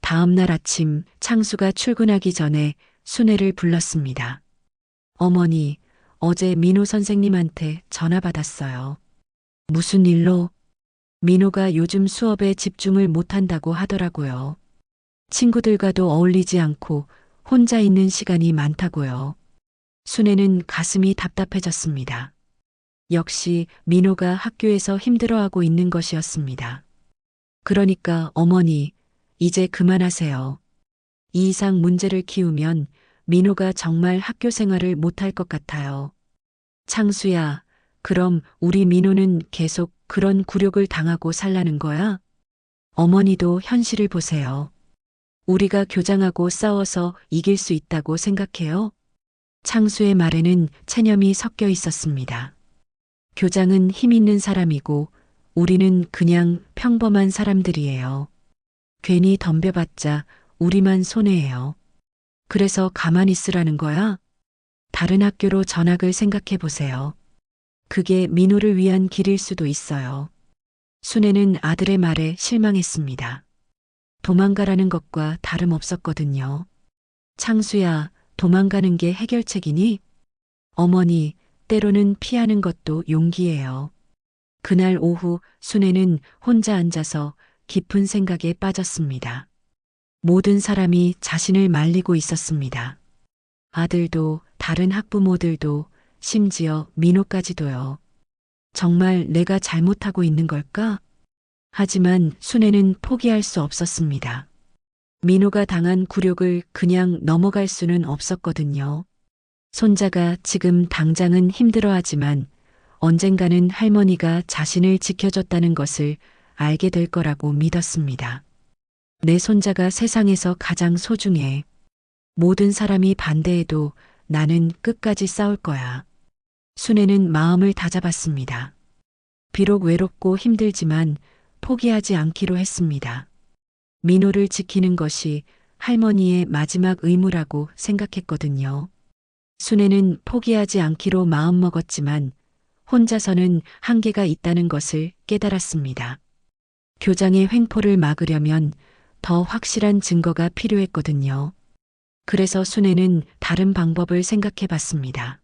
다음 날 아침 창수가 출근하기 전에 순애를 불렀습니다. 어머니, 어제 민호 선생님한테 전화 받았어요. 무슨 일로? 민호가 요즘 수업에 집중을 못한다고 하더라고요. 친구들과도 어울리지 않고 혼자 있는 시간이 많다고요. 순애는 가슴이 답답해졌습니다. 역시 민호가 학교에서 힘들어하고 있는 것이었습니다. 그러니까 어머니, 이제 그만하세요. 이 이상 문제를 키우면 민호가 정말 학교 생활을 못할 것 같아요. 창수야, 그럼 우리 민호는 계속 그런 굴욕을 당하고 살라는 거야? 어머니도 현실을 보세요. 우리가 교장하고 싸워서 이길 수 있다고 생각해요? 창수의 말에는 체념이 섞여 있었습니다. 교장은 힘 있는 사람이고 우리는 그냥 평범한 사람들이에요. 괜히 덤벼봤자 우리만 손해예요. 그래서 가만히 있으라는 거야? 다른 학교로 전학을 생각해 보세요. 그게 민호를 위한 길일 수도 있어요. 순애는 아들의 말에 실망했습니다. 도망가라는 것과 다름없었거든요. 창수야, 도망가는 게 해결책이니? 어머니, 때로는 피하는 것도 용기예요. 그날 오후 순애는 혼자 앉아서 깊은 생각에 빠졌습니다. 모든 사람이 자신을 말리고 있었습니다. 아들도, 다른 학부모들도, 심지어 민호까지도요. 정말 내가 잘못하고 있는 걸까? 하지만 순애는 포기할 수 없었습니다. 민호가 당한 굴욕을 그냥 넘어갈 수는 없었거든요. 손자가 지금 당장은 힘들어하지만 언젠가는 할머니가 자신을 지켜줬다는 것을 알게 될 거라고 믿었습니다. 내 손자가 세상에서 가장 소중해. 모든 사람이 반대해도 나는 끝까지 싸울 거야. 순애는 마음을 다잡았습니다. 비록 외롭고 힘들지만 포기하지 않기로 했습니다. 민호를 지키는 것이 할머니의 마지막 의무라고 생각했거든요. 순애는 포기하지 않기로 마음먹었지만 혼자서는 한계가 있다는 것을 깨달았습니다. 교장의 횡포를 막으려면 더 확실한 증거가 필요했거든요. 그래서 순애는 다른 방법을 생각해 봤습니다.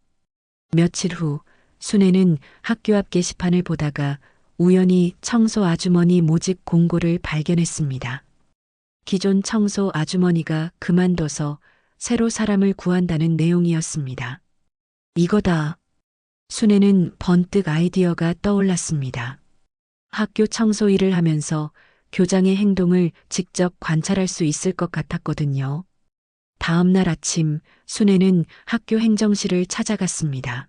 며칠 후 순애는 학교 앞 게시판을 보다가 우연히 청소 아주머니 모집 공고를 발견했습니다. 기존 청소 아주머니가 그만둬서 새로 사람을 구한다는 내용이었습니다. 이거다. 순애는 번뜩 아이디어가 떠올랐습니다. 학교 청소 일을 하면서 교장의 행동을 직접 관찰할 수 있을 것 같았거든요. 다음 날 아침 순애는 학교 행정실을 찾아갔습니다.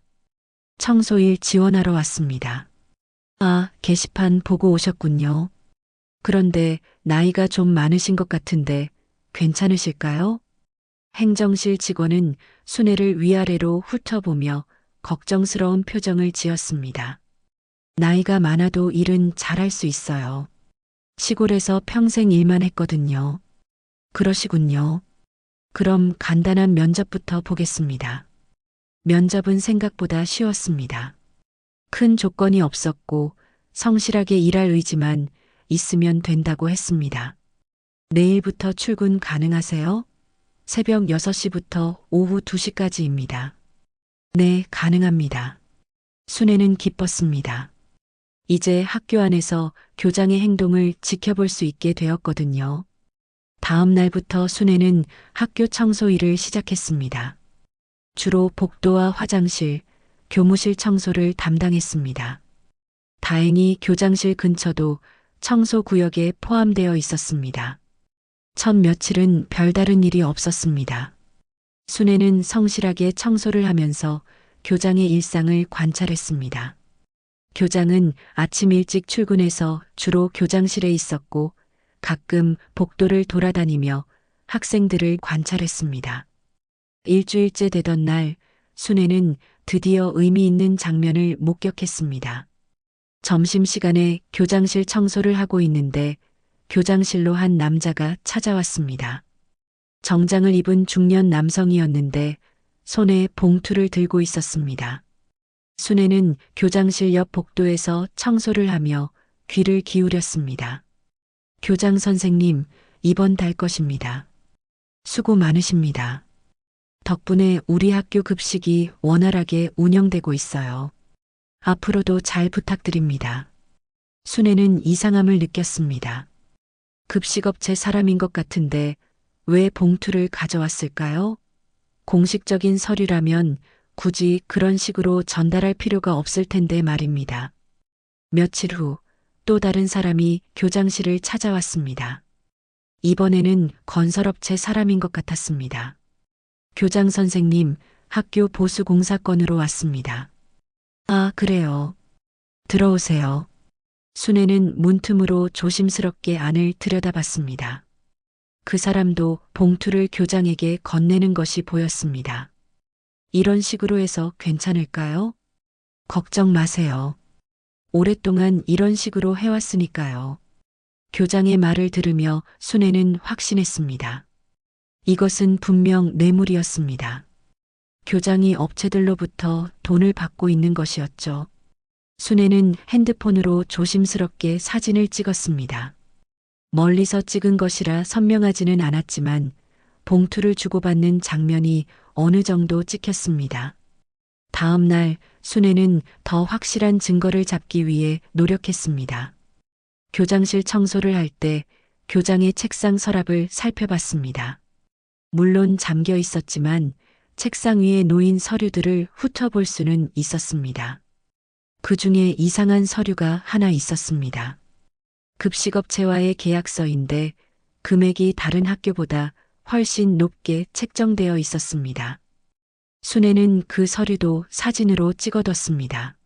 청소일 지원하러 왔습니다. 아, 게시판 보고 오셨군요. 그런데 나이가 좀 많으신 것 같은데 괜찮으실까요? 행정실 직원은 순애를 위아래로 훑어보며 걱정스러운 표정을 지었습니다. 나이가 많아도 일은 잘할 수 있어요. 시골에서 평생 일만 했거든요. 그러시군요. 그럼 간단한 면접부터 보겠습니다. 면접은 생각보다 쉬웠습니다. 큰 조건이 없었고 성실하게 일할 의지만 있으면 된다고 했습니다. 내일부터 출근 가능하세요? 새벽 6시부터 오후 2시까지입니다. 네, 가능합니다. 순애는 기뻤습니다. 이제 학교 안에서 교장의 행동을 지켜볼 수 있게 되었거든요. 다음 날부터 순애는 학교 청소 일을 시작했습니다. 주로 복도와 화장실, 교무실 청소를 담당했습니다. 다행히 교장실 근처도 청소 구역에 포함되어 있었습니다. 첫 며칠은 별다른 일이 없었습니다. 순애는 성실하게 청소를 하면서 교장의 일상을 관찰했습니다. 교장은 아침 일찍 출근해서 주로 교장실에 있었고 가끔 복도를 돌아다니며 학생들을 관찰했습니다. 일주일째 되던 날 순애는 드디어 의미 있는 장면을 목격했습니다. 점심시간에 교장실 청소를 하고 있는데 교장실로 한 남자가 찾아왔습니다. 정장을 입은 중년 남성이었는데 손에 봉투를 들고 있었습니다. 순애는 교장실 옆 복도에서 청소를 하며 귀를 기울였습니다. 교장 선생님, 이번 달 것입니다. 수고 많으십니다. 덕분에 우리 학교 급식이 원활하게 운영되고 있어요. 앞으로도 잘 부탁드립니다. 순애는 이상함을 느꼈습니다. 급식업체 사람인 것 같은데 왜 봉투를 가져왔을까요? 공식적인 서류라면 굳이 그런 식으로 전달할 필요가 없을 텐데 말입니다. 며칠 후 또 다른 사람이 교장실을 찾아왔습니다. 이번에는 건설업체 사람인 것 같았습니다. 교장 선생님, 학교 보수 공사 건으로 왔습니다. 아, 그래요. 들어오세요. 순애는 문틈으로 조심스럽게 안을 들여다봤습니다. 그 사람도 봉투를 교장에게 건네는 것이 보였습니다. 이런 식으로 해서 괜찮을까요? 걱정 마세요. 오랫동안 이런 식으로 해왔으니까요. 교장의 말을 들으며 순애는 확신했습니다. 이것은 분명 뇌물이었습니다. 교장이 업체들로부터 돈을 받고 있는 것이었죠. 순애는 핸드폰으로 조심스럽게 사진을 찍었습니다. 멀리서 찍은 것이라 선명하지는 않았지만 봉투를 주고받는 장면이 어느 정도 찍혔습니다. 다음 날 순애는 더 확실한 증거를 잡기 위해 노력했습니다. 교장실 청소를 할 때 교장의 책상 서랍을 살펴봤습니다. 물론 잠겨 있었지만 책상 위에 놓인 서류들을 훑어볼 수는 있었습니다. 그 중에 이상한 서류가 하나 있었습니다. 급식업체와의 계약서인데 금액이 다른 학교보다 훨씬 높게 책정되어 있었습니다. 순애는 그 서류도 사진으로 찍어뒀습니다.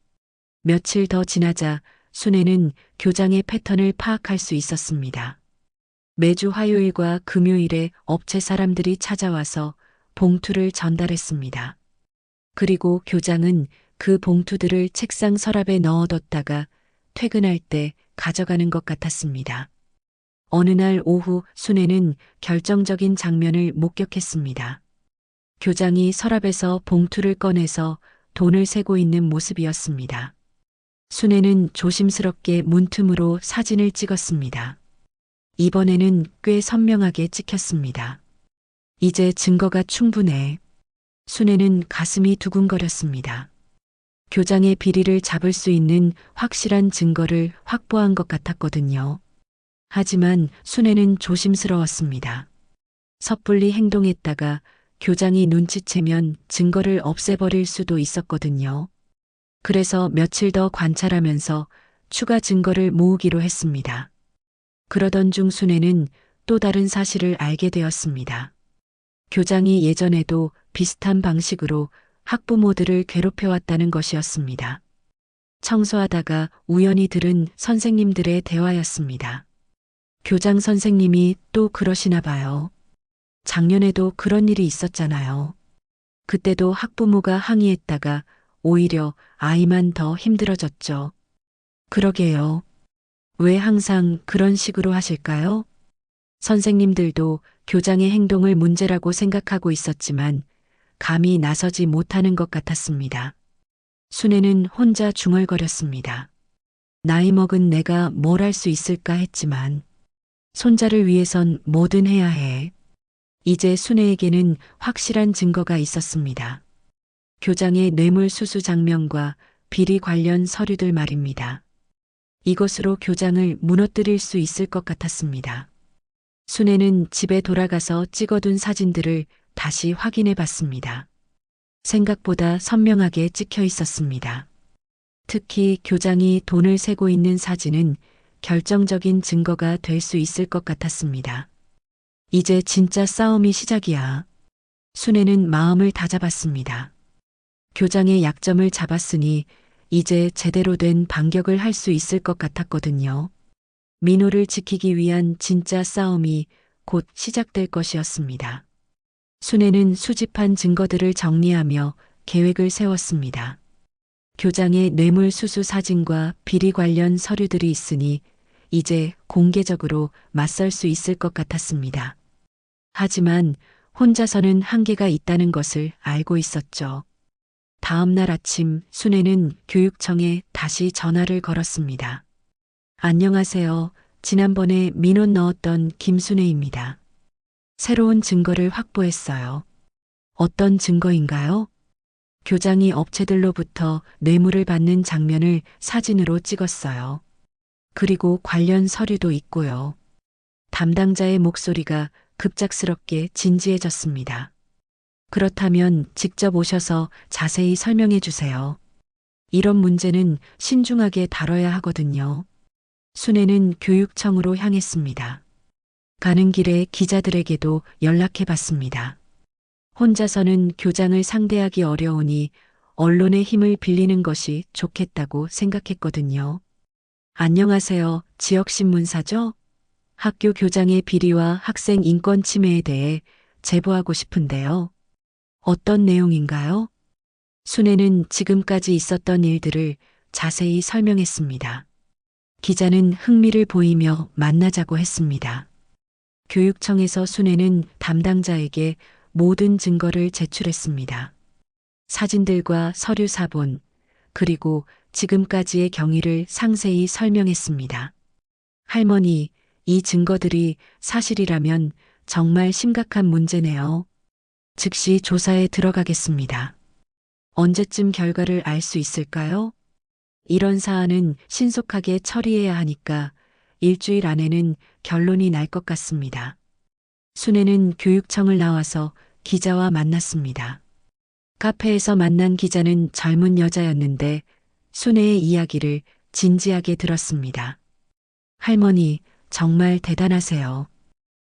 며칠 더 지나자 순애는 교장의 패턴을 파악할 수 있었습니다. 매주 화요일과 금요일에 업체 사람들이 찾아와서 봉투를 전달했습니다. 그리고 교장은 그 봉투들을 책상 서랍에 넣어뒀다가 퇴근할 때 가져가는 것 같았습니다. 어느 날 오후 순애는 결정적인 장면을 목격했습니다. 교장이 서랍에서 봉투를 꺼내서 돈을 세고 있는 모습이었습니다. 순애는 조심스럽게 문틈으로 사진을 찍었습니다. 이번에는 꽤 선명하게 찍혔습니다. 이제 증거가 충분해. 순애는 가슴이 두근거렸습니다. 교장의 비리를 잡을 수 있는 확실한 증거를 확보한 것 같았거든요. 하지만 순애는 조심스러웠습니다. 섣불리 행동했다가 교장이 눈치채면 증거를 없애버릴 수도 있었거든요. 그래서 며칠 더 관찰하면서 추가 증거를 모으기로 했습니다. 그러던 중 순애는 또 다른 사실을 알게 되었습니다. 교장이 예전에도 비슷한 방식으로 학부모들을 괴롭혀왔다는 것이었습니다. 청소하다가 우연히 들은 선생님들의 대화였습니다. 교장 선생님이 또 그러시나 봐요. 작년에도 그런 일이 있었잖아요. 그때도 학부모가 항의했다가 오히려 아이만 더 힘들어졌죠. 그러게요. 왜 항상 그런 식으로 하실까요? 선생님들도 교장의 행동을 문제라고 생각하고 있었지만 감히 나서지 못하는 것 같았습니다. 순애는 혼자 중얼거렸습니다. 나이 먹은 내가 뭘 할 수 있을까 했지만 손자를 위해선 뭐든 해야 해. 이제 순애에게는 확실한 증거가 있었습니다. 교장의 뇌물수수 장면과 비리 관련 서류들 말입니다. 이것으로 교장을 무너뜨릴 수 있을 것 같았습니다. 순애는 집에 돌아가서 찍어둔 사진들을 다시 확인해 봤습니다. 생각보다 선명하게 찍혀 있었습니다. 특히 교장이 돈을 세고 있는 사진은 결정적인 증거가 될 수 있을 것 같았습니다. 이제 진짜 싸움이 시작이야. 순애는 마음을 다잡았습니다. 교장의 약점을 잡았으니 이제 제대로 된 반격을 할 수 있을 것 같았거든요. 민호를 지키기 위한 진짜 싸움이 곧 시작될 것이었습니다. 순애는 수집한 증거들을 정리하며 계획을 세웠습니다. 교장의 뇌물수수 사진과 비리 관련 서류들이 있으니 이제 공개적으로 맞설 수 있을 것 같았습니다. 하지만 혼자서는 한계가 있다는 것을 알고 있었죠. 다음 날 아침 순애는 교육청에 다시 전화를 걸었습니다. 안녕하세요. 지난번에 민원 넣었던 김순애입니다. 새로운 증거를 확보했어요. 어떤 증거인가요? 교장이 업체들로부터 뇌물을 받는 장면을 사진으로 찍었어요. 그리고 관련 서류도 있고요. 담당자의 목소리가 급작스럽게 진지해졌습니다. 그렇다면 직접 오셔서 자세히 설명해 주세요. 이런 문제는 신중하게 다뤄야 하거든요. 순애는 교육청으로 향했습니다. 가는 길에 기자들에게도 연락해 봤습니다. 혼자서는 교장을 상대하기 어려우니 언론의 힘을 빌리는 것이 좋겠다고 생각했거든요. 안녕하세요. 지역신문사죠? 학교 교장의 비리와 학생 인권 침해에 대해 제보하고 싶은데요. 어떤 내용인가요? 순애는 지금까지 있었던 일들을 자세히 설명했습니다. 기자는 흥미를 보이며 만나자고 했습니다. 교육청에서 순애는 담당자에게 모든 증거를 제출했습니다. 사진들과 서류 사본, 그리고 지금까지의 경위를 상세히 설명했습니다. 할머니, 이 증거들이 사실이라면 정말 심각한 문제네요. 즉시 조사에 들어가겠습니다. 언제쯤 결과를 알 수 있을까요? 이런 사안은 신속하게 처리해야 하니까 일주일 안에는 결론이 날 것 같습니다. 순애는 교육청을 나와서 기자와 만났습니다. 카페에서 만난 기자는 젊은 여자였는데 순애의 이야기를 진지하게 들었습니다. 할머니, 정말 대단하세요.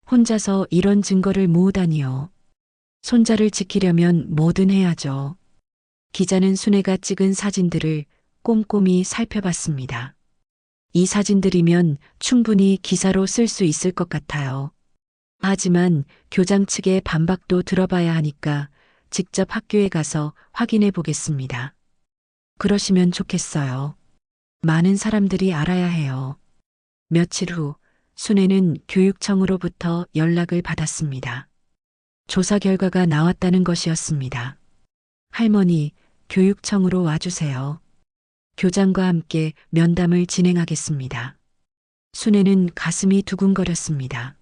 혼자서 이런 증거를 모으다니요. 손자를 지키려면 뭐든 해야죠. 기자는 순애가 찍은 사진들을 꼼꼼히 살펴봤습니다. 이 사진들이면 충분히 기사로 쓸 수 있을 것 같아요. 하지만 교장 측의 반박도 들어봐야 하니까 직접 학교에 가서 확인해 보겠습니다. 그러시면 좋겠어요. 많은 사람들이 알아야 해요. 며칠 후 순애는 교육청으로부터 연락을 받았습니다. 조사 결과가 나왔다는 것이었습니다. 할머니, 교육청으로 와주세요. 교장과 함께 면담을 진행하겠습니다. 순애는 가슴이 두근거렸습니다.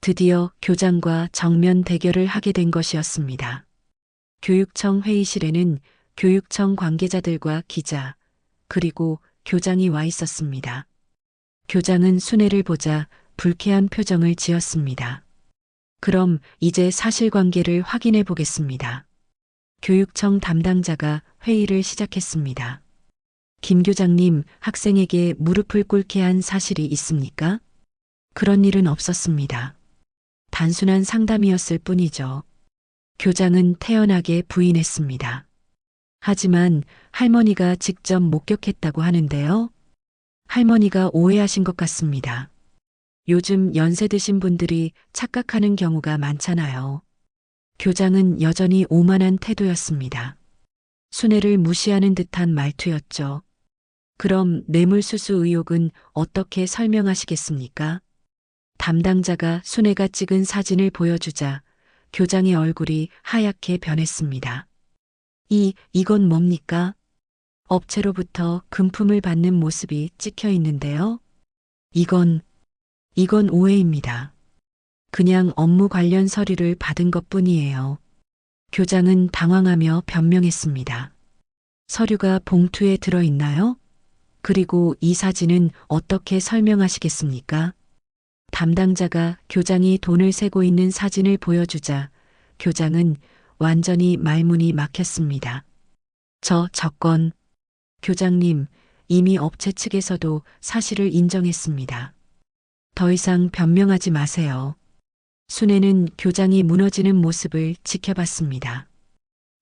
드디어 교장과 정면 대결을 하게 된 것이었습니다. 교육청 회의실에는 교육청 관계자들과 기자, 그리고 교장이 와 있었습니다. 교장은 순애를 보자 불쾌한 표정을 지었습니다. 그럼 이제 사실관계를 확인해 보겠습니다. 교육청 담당자가 회의를 시작했습니다. 김 교장님, 학생에게 무릎을 꿇게 한 사실이 있습니까? 그런 일은 없었습니다. 단순한 상담이었을 뿐이죠. 교장은 태연하게 부인했습니다. 하지만 할머니가 직접 목격했다고 하는데요. 할머니가 오해하신 것 같습니다. 요즘 연세 드신 분들이 착각하는 경우가 많잖아요. 교장은 여전히 오만한 태도였습니다. 순애를 무시하는 듯한 말투였죠. 그럼 뇌물수수 의혹은 어떻게 설명하시겠습니까? 담당자가 순애가 찍은 사진을 보여주자 교장의 얼굴이 하얗게 변했습니다. 이건 뭡니까? 업체로부터 금품을 받는 모습이 찍혀 있는데요. 이건 오해입니다. 그냥 업무 관련 서류를 받은 것 뿐이에요. 교장은 당황하며 변명했습니다. 서류가 봉투에 들어 있나요? 그리고 이 사진은 어떻게 설명하시겠습니까? 담당자가 교장이 돈을 세고 있는 사진을 보여주자 교장은 완전히 말문이 막혔습니다. 저건 교장님, 이미 업체 측에서도 사실을 인정했습니다. 더 이상 변명하지 마세요. 순애는 교장이 무너지는 모습을 지켜봤습니다.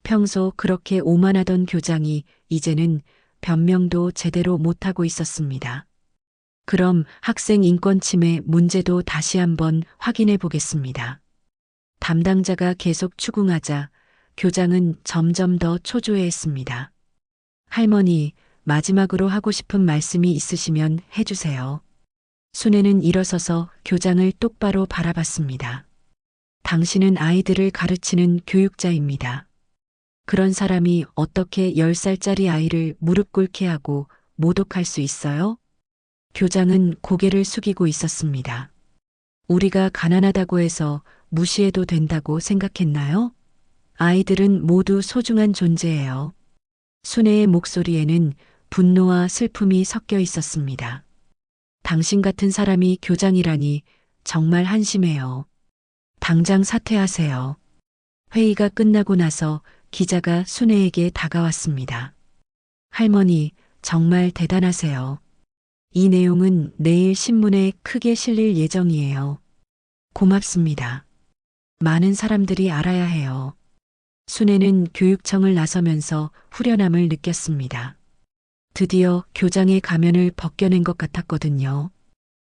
평소 그렇게 오만하던 교장이 이제는 변명도 제대로 못하고 있었습니다. 그럼 학생 인권 침해 문제도 다시 한번 확인해 보겠습니다. 담당자가 계속 추궁하자 교장은 점점 더 초조해했습니다. 할머니, 마지막으로 하고 싶은 말씀이 있으시면 해주세요. 순애는 일어서서 교장을 똑바로 바라봤습니다. 당신은 아이들을 가르치는 교육자입니다. 그런 사람이 어떻게 10살짜리 아이를 무릎 꿇게 하고 모독할 수 있어요? 교장은 고개를 숙이고 있었습니다. 우리가 가난하다고 해서 무시해도 된다고 생각했나요? 아이들은 모두 소중한 존재예요. 순애의 목소리에는 분노와 슬픔이 섞여 있었습니다. 당신 같은 사람이 교장이라니 정말 한심해요. 당장 사퇴하세요. 회의가 끝나고 나서 기자가 순애에게 다가왔습니다. 할머니, 정말 대단하세요. 이 내용은 내일 신문에 크게 실릴 예정이에요. 고맙습니다. 많은 사람들이 알아야 해요. 순애는 교육청을 나서면서 후련함을 느꼈습니다. 드디어 교장의 가면을 벗겨낸 것 같았거든요.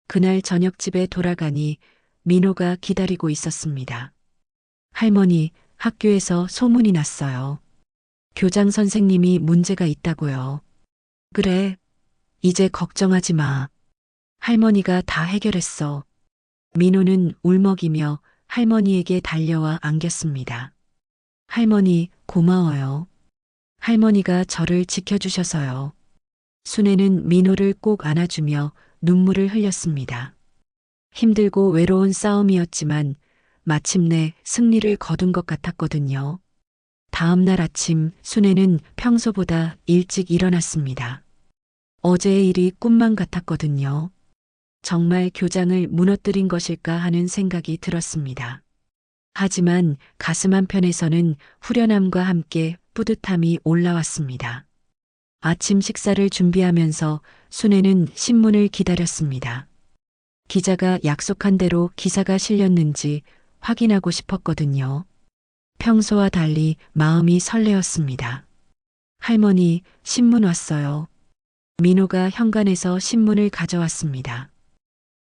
그날 저녁 집에 돌아가니 민호가 기다리고 있었습니다. 할머니, 학교에서 소문이 났어요. 교장 선생님이 문제가 있다고요. 그래, 이제 걱정하지 마. 할머니가 다 해결했어. 민호는 울먹이며 할머니에게 달려와 안겼습니다. 할머니, 고마워요. 할머니가 저를 지켜주셔서요. 순애는 민호를 꼭 안아주며 눈물을 흘렸습니다. 힘들고 외로운 싸움이었지만 마침내 승리를 거둔 것 같았거든요. 다음 날 아침 순애는 평소보다 일찍 일어났습니다. 어제의 일이 꿈만 같았거든요. 정말 교장을 무너뜨린 것일까 하는 생각이 들었습니다. 하지만 가슴 한편에서는 후련함과 함께 뿌듯함이 올라왔습니다. 아침 식사를 준비하면서 순애는 신문을 기다렸습니다. 기자가 약속한 대로 기사가 실렸는지 확인하고 싶었거든요. 평소와 달리 마음이 설레었습니다. 할머니, 신문 왔어요. 민호가 현관에서 신문을 가져왔습니다.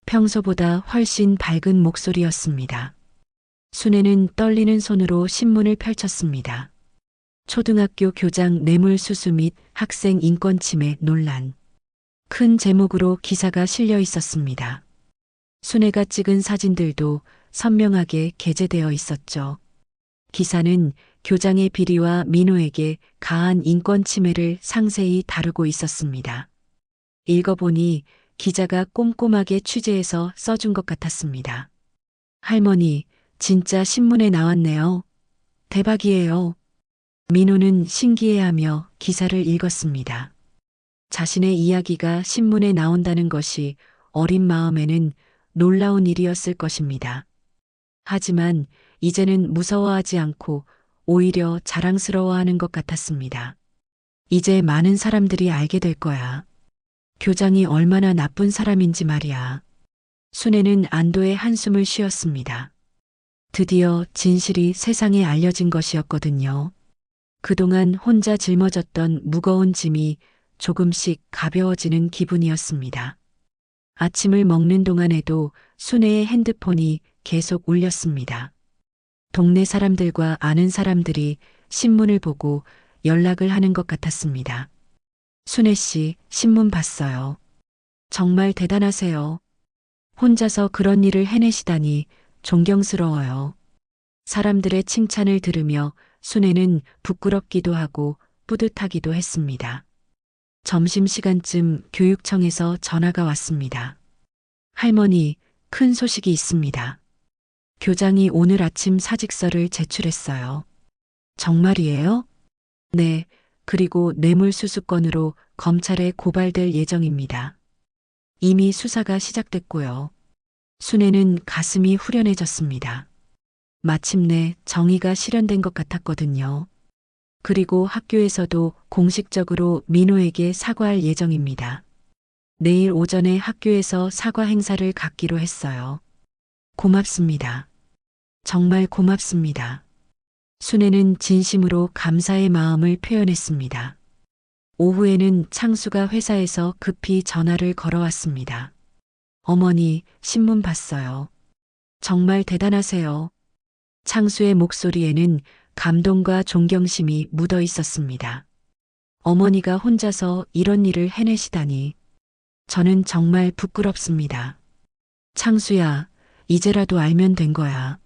평소보다 훨씬 밝은 목소리였습니다. 순애는 떨리는 손으로 신문을 펼쳤습니다. 초등학교 교장 뇌물수수 및 학생 인권 침해 논란. 큰 제목으로 기사가 실려 있었습니다. 순애가 찍은 사진들도 선명하게 게재되어 있었죠. 기사는 교장의 비리와 민호에게 가한 인권 침해를 상세히 다루고 있었습니다. 읽어보니 기자가 꼼꼼하게 취재해서 써준 것 같았습니다. 할머니, 진짜 신문에 나왔네요. 대박이에요. 민호는 신기해하며 기사를 읽었습니다. 자신의 이야기가 신문에 나온다는 것이 어린 마음에는 놀라운 일이었을 것입니다. 하지만 이제는 무서워하지 않고 오히려 자랑스러워하는 것 같았습니다. 이제 많은 사람들이 알게 될 거야. 교장이 얼마나 나쁜 사람인지 말이야. 순애는 안도의 한숨을 쉬었습니다. 드디어 진실이 세상에 알려진 것이었거든요. 그동안 혼자 짊어졌던 무거운 짐이 조금씩 가벼워지는 기분이었습니다. 아침을 먹는 동안에도 순애의 핸드폰이 계속 울렸습니다. 동네 사람들과 아는 사람들이 신문을 보고 연락을 하는 것 같았습니다. 순애 씨, 신문 봤어요. 정말 대단하세요. 혼자서 그런 일을 해내시다니 존경스러워요. 사람들의 칭찬을 들으며 순애는 부끄럽기도 하고 뿌듯하기도 했습니다. 점심시간쯤 교육청에서 전화가 왔습니다. 할머니, 큰 소식이 있습니다. 교장이 오늘 아침 사직서를 제출했어요. 정말이에요? 네, 그리고 뇌물수수 건으로 검찰에 고발될 예정입니다. 이미 수사가 시작됐고요. 순애는 가슴이 후련해졌습니다. 마침내 정의가 실현된 것 같았거든요. 그리고 학교에서도 공식적으로 민호에게 사과할 예정입니다. 내일 오전에 학교에서 사과 행사를 갖기로 했어요. 고맙습니다. 정말 고맙습니다. 순애는 진심으로 감사의 마음을 표현했습니다. 오후에는 창수가 회사에서 급히 전화를 걸어왔습니다. 어머니, 신문 봤어요. 정말 대단하세요. 창수의 목소리에는 감동과 존경심이 묻어 있었습니다. 어머니가 혼자서 이런 일을 해내시다니. 저는 정말 부끄럽습니다. 창수야, 이제라도 알면 된 거야.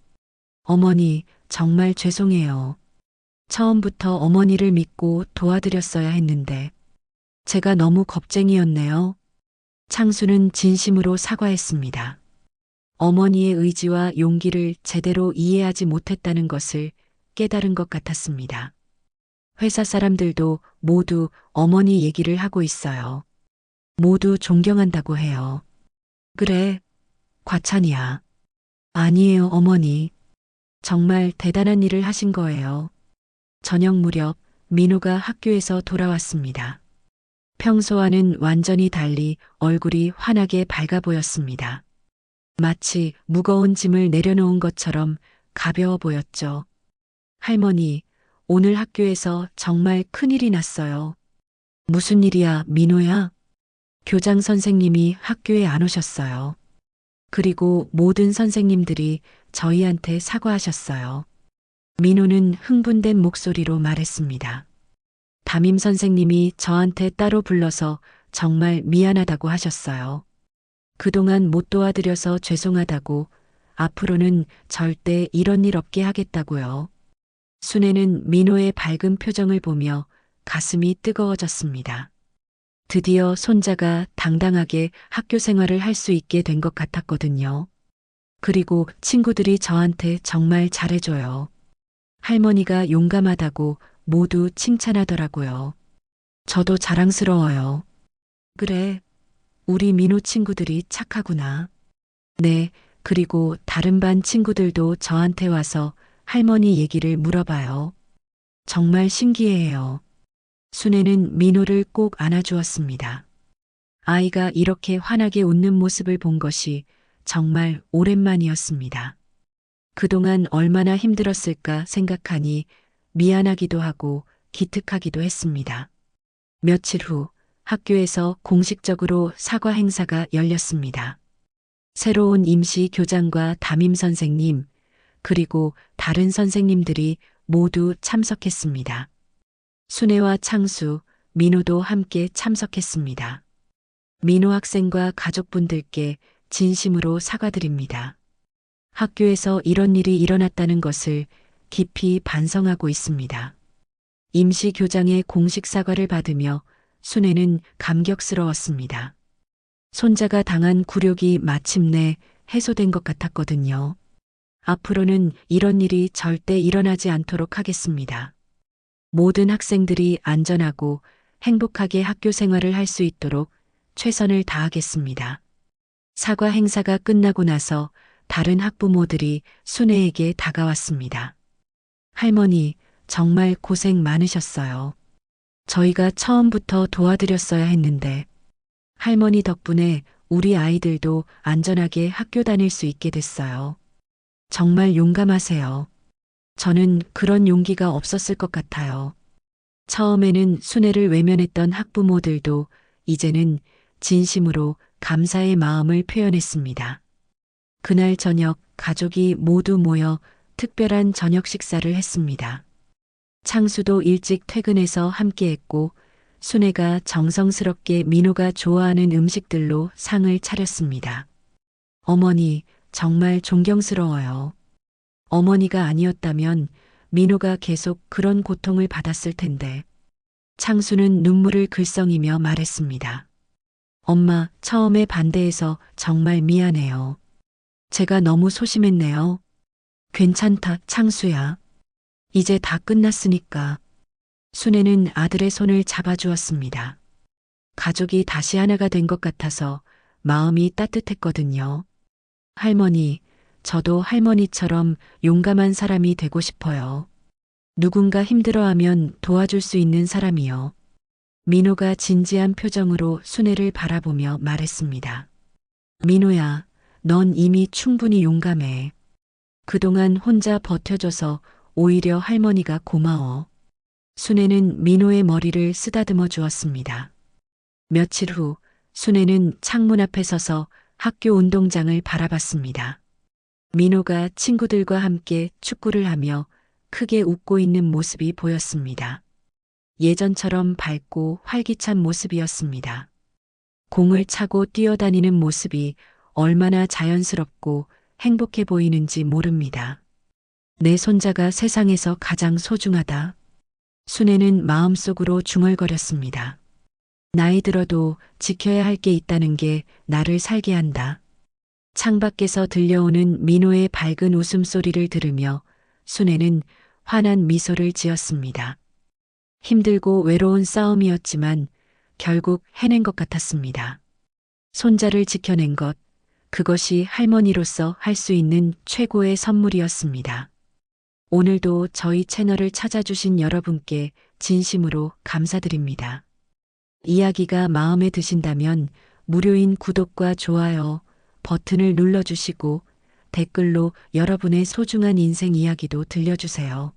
어머니, 정말 죄송해요. 처음부터 어머니를 믿고 도와드렸어야 했는데. 제가 너무 겁쟁이였네요. 창수는 진심으로 사과했습니다. 어머니의 의지와 용기를 제대로 이해하지 못했다는 것을 깨달은 것 같았습니다. 회사 사람들도 모두 어머니 얘기를 하고 있어요. 모두 존경한다고 해요. 그래, 과찬이야. 아니에요, 어머니. 정말 대단한 일을 하신 거예요. 저녁 무렵 민호가 학교에서 돌아왔습니다. 평소와는 완전히 달리 얼굴이 환하게 밝아 보였습니다. 마치 무거운 짐을 내려놓은 것처럼 가벼워 보였죠. 할머니, 오늘 학교에서 정말 큰일이 났어요. 무슨 일이야, 민호야? 교장 선생님이 학교에 안 오셨어요. 그리고 모든 선생님들이 저희한테 사과하셨어요. 민호는 흥분된 목소리로 말했습니다. 담임 선생님이 저한테 따로 불러서 정말 미안하다고 하셨어요. 그동안 못 도와드려서 죄송하다고, 앞으로는 절대 이런 일 없게 하겠다고요. 순애는 민호의 밝은 표정을 보며 가슴이 뜨거워졌습니다. 드디어 손자가 당당하게 학교 생활을 할 수 있게 된 것 같았거든요. 그리고 친구들이 저한테 정말 잘해줘요. 할머니가 용감하다고 모두 칭찬하더라고요. 저도 자랑스러워요. 그래, 우리 민호 친구들이 착하구나. 네, 그리고 다른 반 친구들도 저한테 와서 할머니 얘기를 물어봐요. 정말 신기해요. 순애는 민호를 꼭 안아주었습니다. 아이가 이렇게 환하게 웃는 모습을 본 것이 정말 오랜만이었습니다. 그동안 얼마나 힘들었을까 생각하니 미안하기도 하고 기특하기도 했습니다. 며칠 후 학교에서 공식적으로 사과 행사가 열렸습니다. 새로운 임시 교장과 담임 선생님, 그리고 다른 선생님들이 모두 참석했습니다. 순애와 창수, 민호도 함께 참석했습니다. 민호 학생과 가족분들께 진심으로 사과드립니다. 학교에서 이런 일이 일어났다는 것을 깊이 반성하고 있습니다. 임시 교장의 공식 사과를 받으며 순애는 감격스러웠습니다. 손자가 당한 굴욕이 마침내 해소된 것 같았거든요. 앞으로는 이런 일이 절대 일어나지 않도록 하겠습니다. 모든 학생들이 안전하고 행복하게 학교 생활을 할 수 있도록 최선을 다하겠습니다. 사과 행사가 끝나고 나서 다른 학부모들이 순애에게 다가왔습니다. 할머니, 정말 고생 많으셨어요. 저희가 처음부터 도와드렸어야 했는데, 할머니 덕분에 우리 아이들도 안전하게 학교 다닐 수 있게 됐어요. 정말 용감하세요. 저는 그런 용기가 없었을 것 같아요. 처음에는 순애를 외면했던 학부모들도 이제는 진심으로 감사의 마음을 표현했습니다. 그날 저녁 가족이 모두 모여 특별한 저녁 식사를 했습니다. 창수도 일찍 퇴근해서 함께했고 순애가 정성스럽게 민호가 좋아하는 음식들로 상을 차렸습니다. 어머니, 정말 존경스러워요. 어머니가 아니었다면 민호가 계속 그런 고통을 받았을 텐데. 창수는 눈물을 글썽이며 말했습니다. 엄마, 처음에 반대해서 정말 미안해요. 제가 너무 소심했네요. 괜찮다, 창수야. 이제 다 끝났으니까. 순애는 아들의 손을 잡아주었습니다. 가족이 다시 하나가 된 것 같아서 마음이 따뜻했거든요. 할머니, 저도 할머니처럼 용감한 사람이 되고 싶어요. 누군가 힘들어하면 도와줄 수 있는 사람이요. 민호가 진지한 표정으로 순애를 바라보며 말했습니다. 민호야, 넌 이미 충분히 용감해. 그동안 혼자 버텨줘서 오히려 할머니가 고마워. 순애는 민호의 머리를 쓰다듬어 주었습니다. 며칠 후 순애는 창문 앞에 서서 학교 운동장을 바라봤습니다. 민호가 친구들과 함께 축구를 하며 크게 웃고 있는 모습이 보였습니다. 예전처럼 밝고 활기찬 모습이었습니다. 공을 차고 뛰어다니는 모습이 얼마나 자연스럽고 행복해 보이는지 모릅니다. 내 손자가 세상에서 가장 소중하다. 순애는 마음속으로 중얼거렸습니다. 나이 들어도 지켜야 할 게 있다는 게 나를 살게 한다. 창밖에서 들려오는 민호의 밝은 웃음소리를 들으며 순애는 환한 미소를 지었습니다. 힘들고 외로운 싸움이었지만 결국 해낸 것 같았습니다. 손자를 지켜낸 것, 그것이 할머니로서 할 수 있는 최고의 선물이었습니다. 오늘도 저희 채널을 찾아주신 여러분께 진심으로 감사드립니다. 이야기가 마음에 드신다면 무료인 구독과 좋아요 버튼을 눌러주시고 댓글로 여러분의 소중한 인생 이야기도 들려주세요.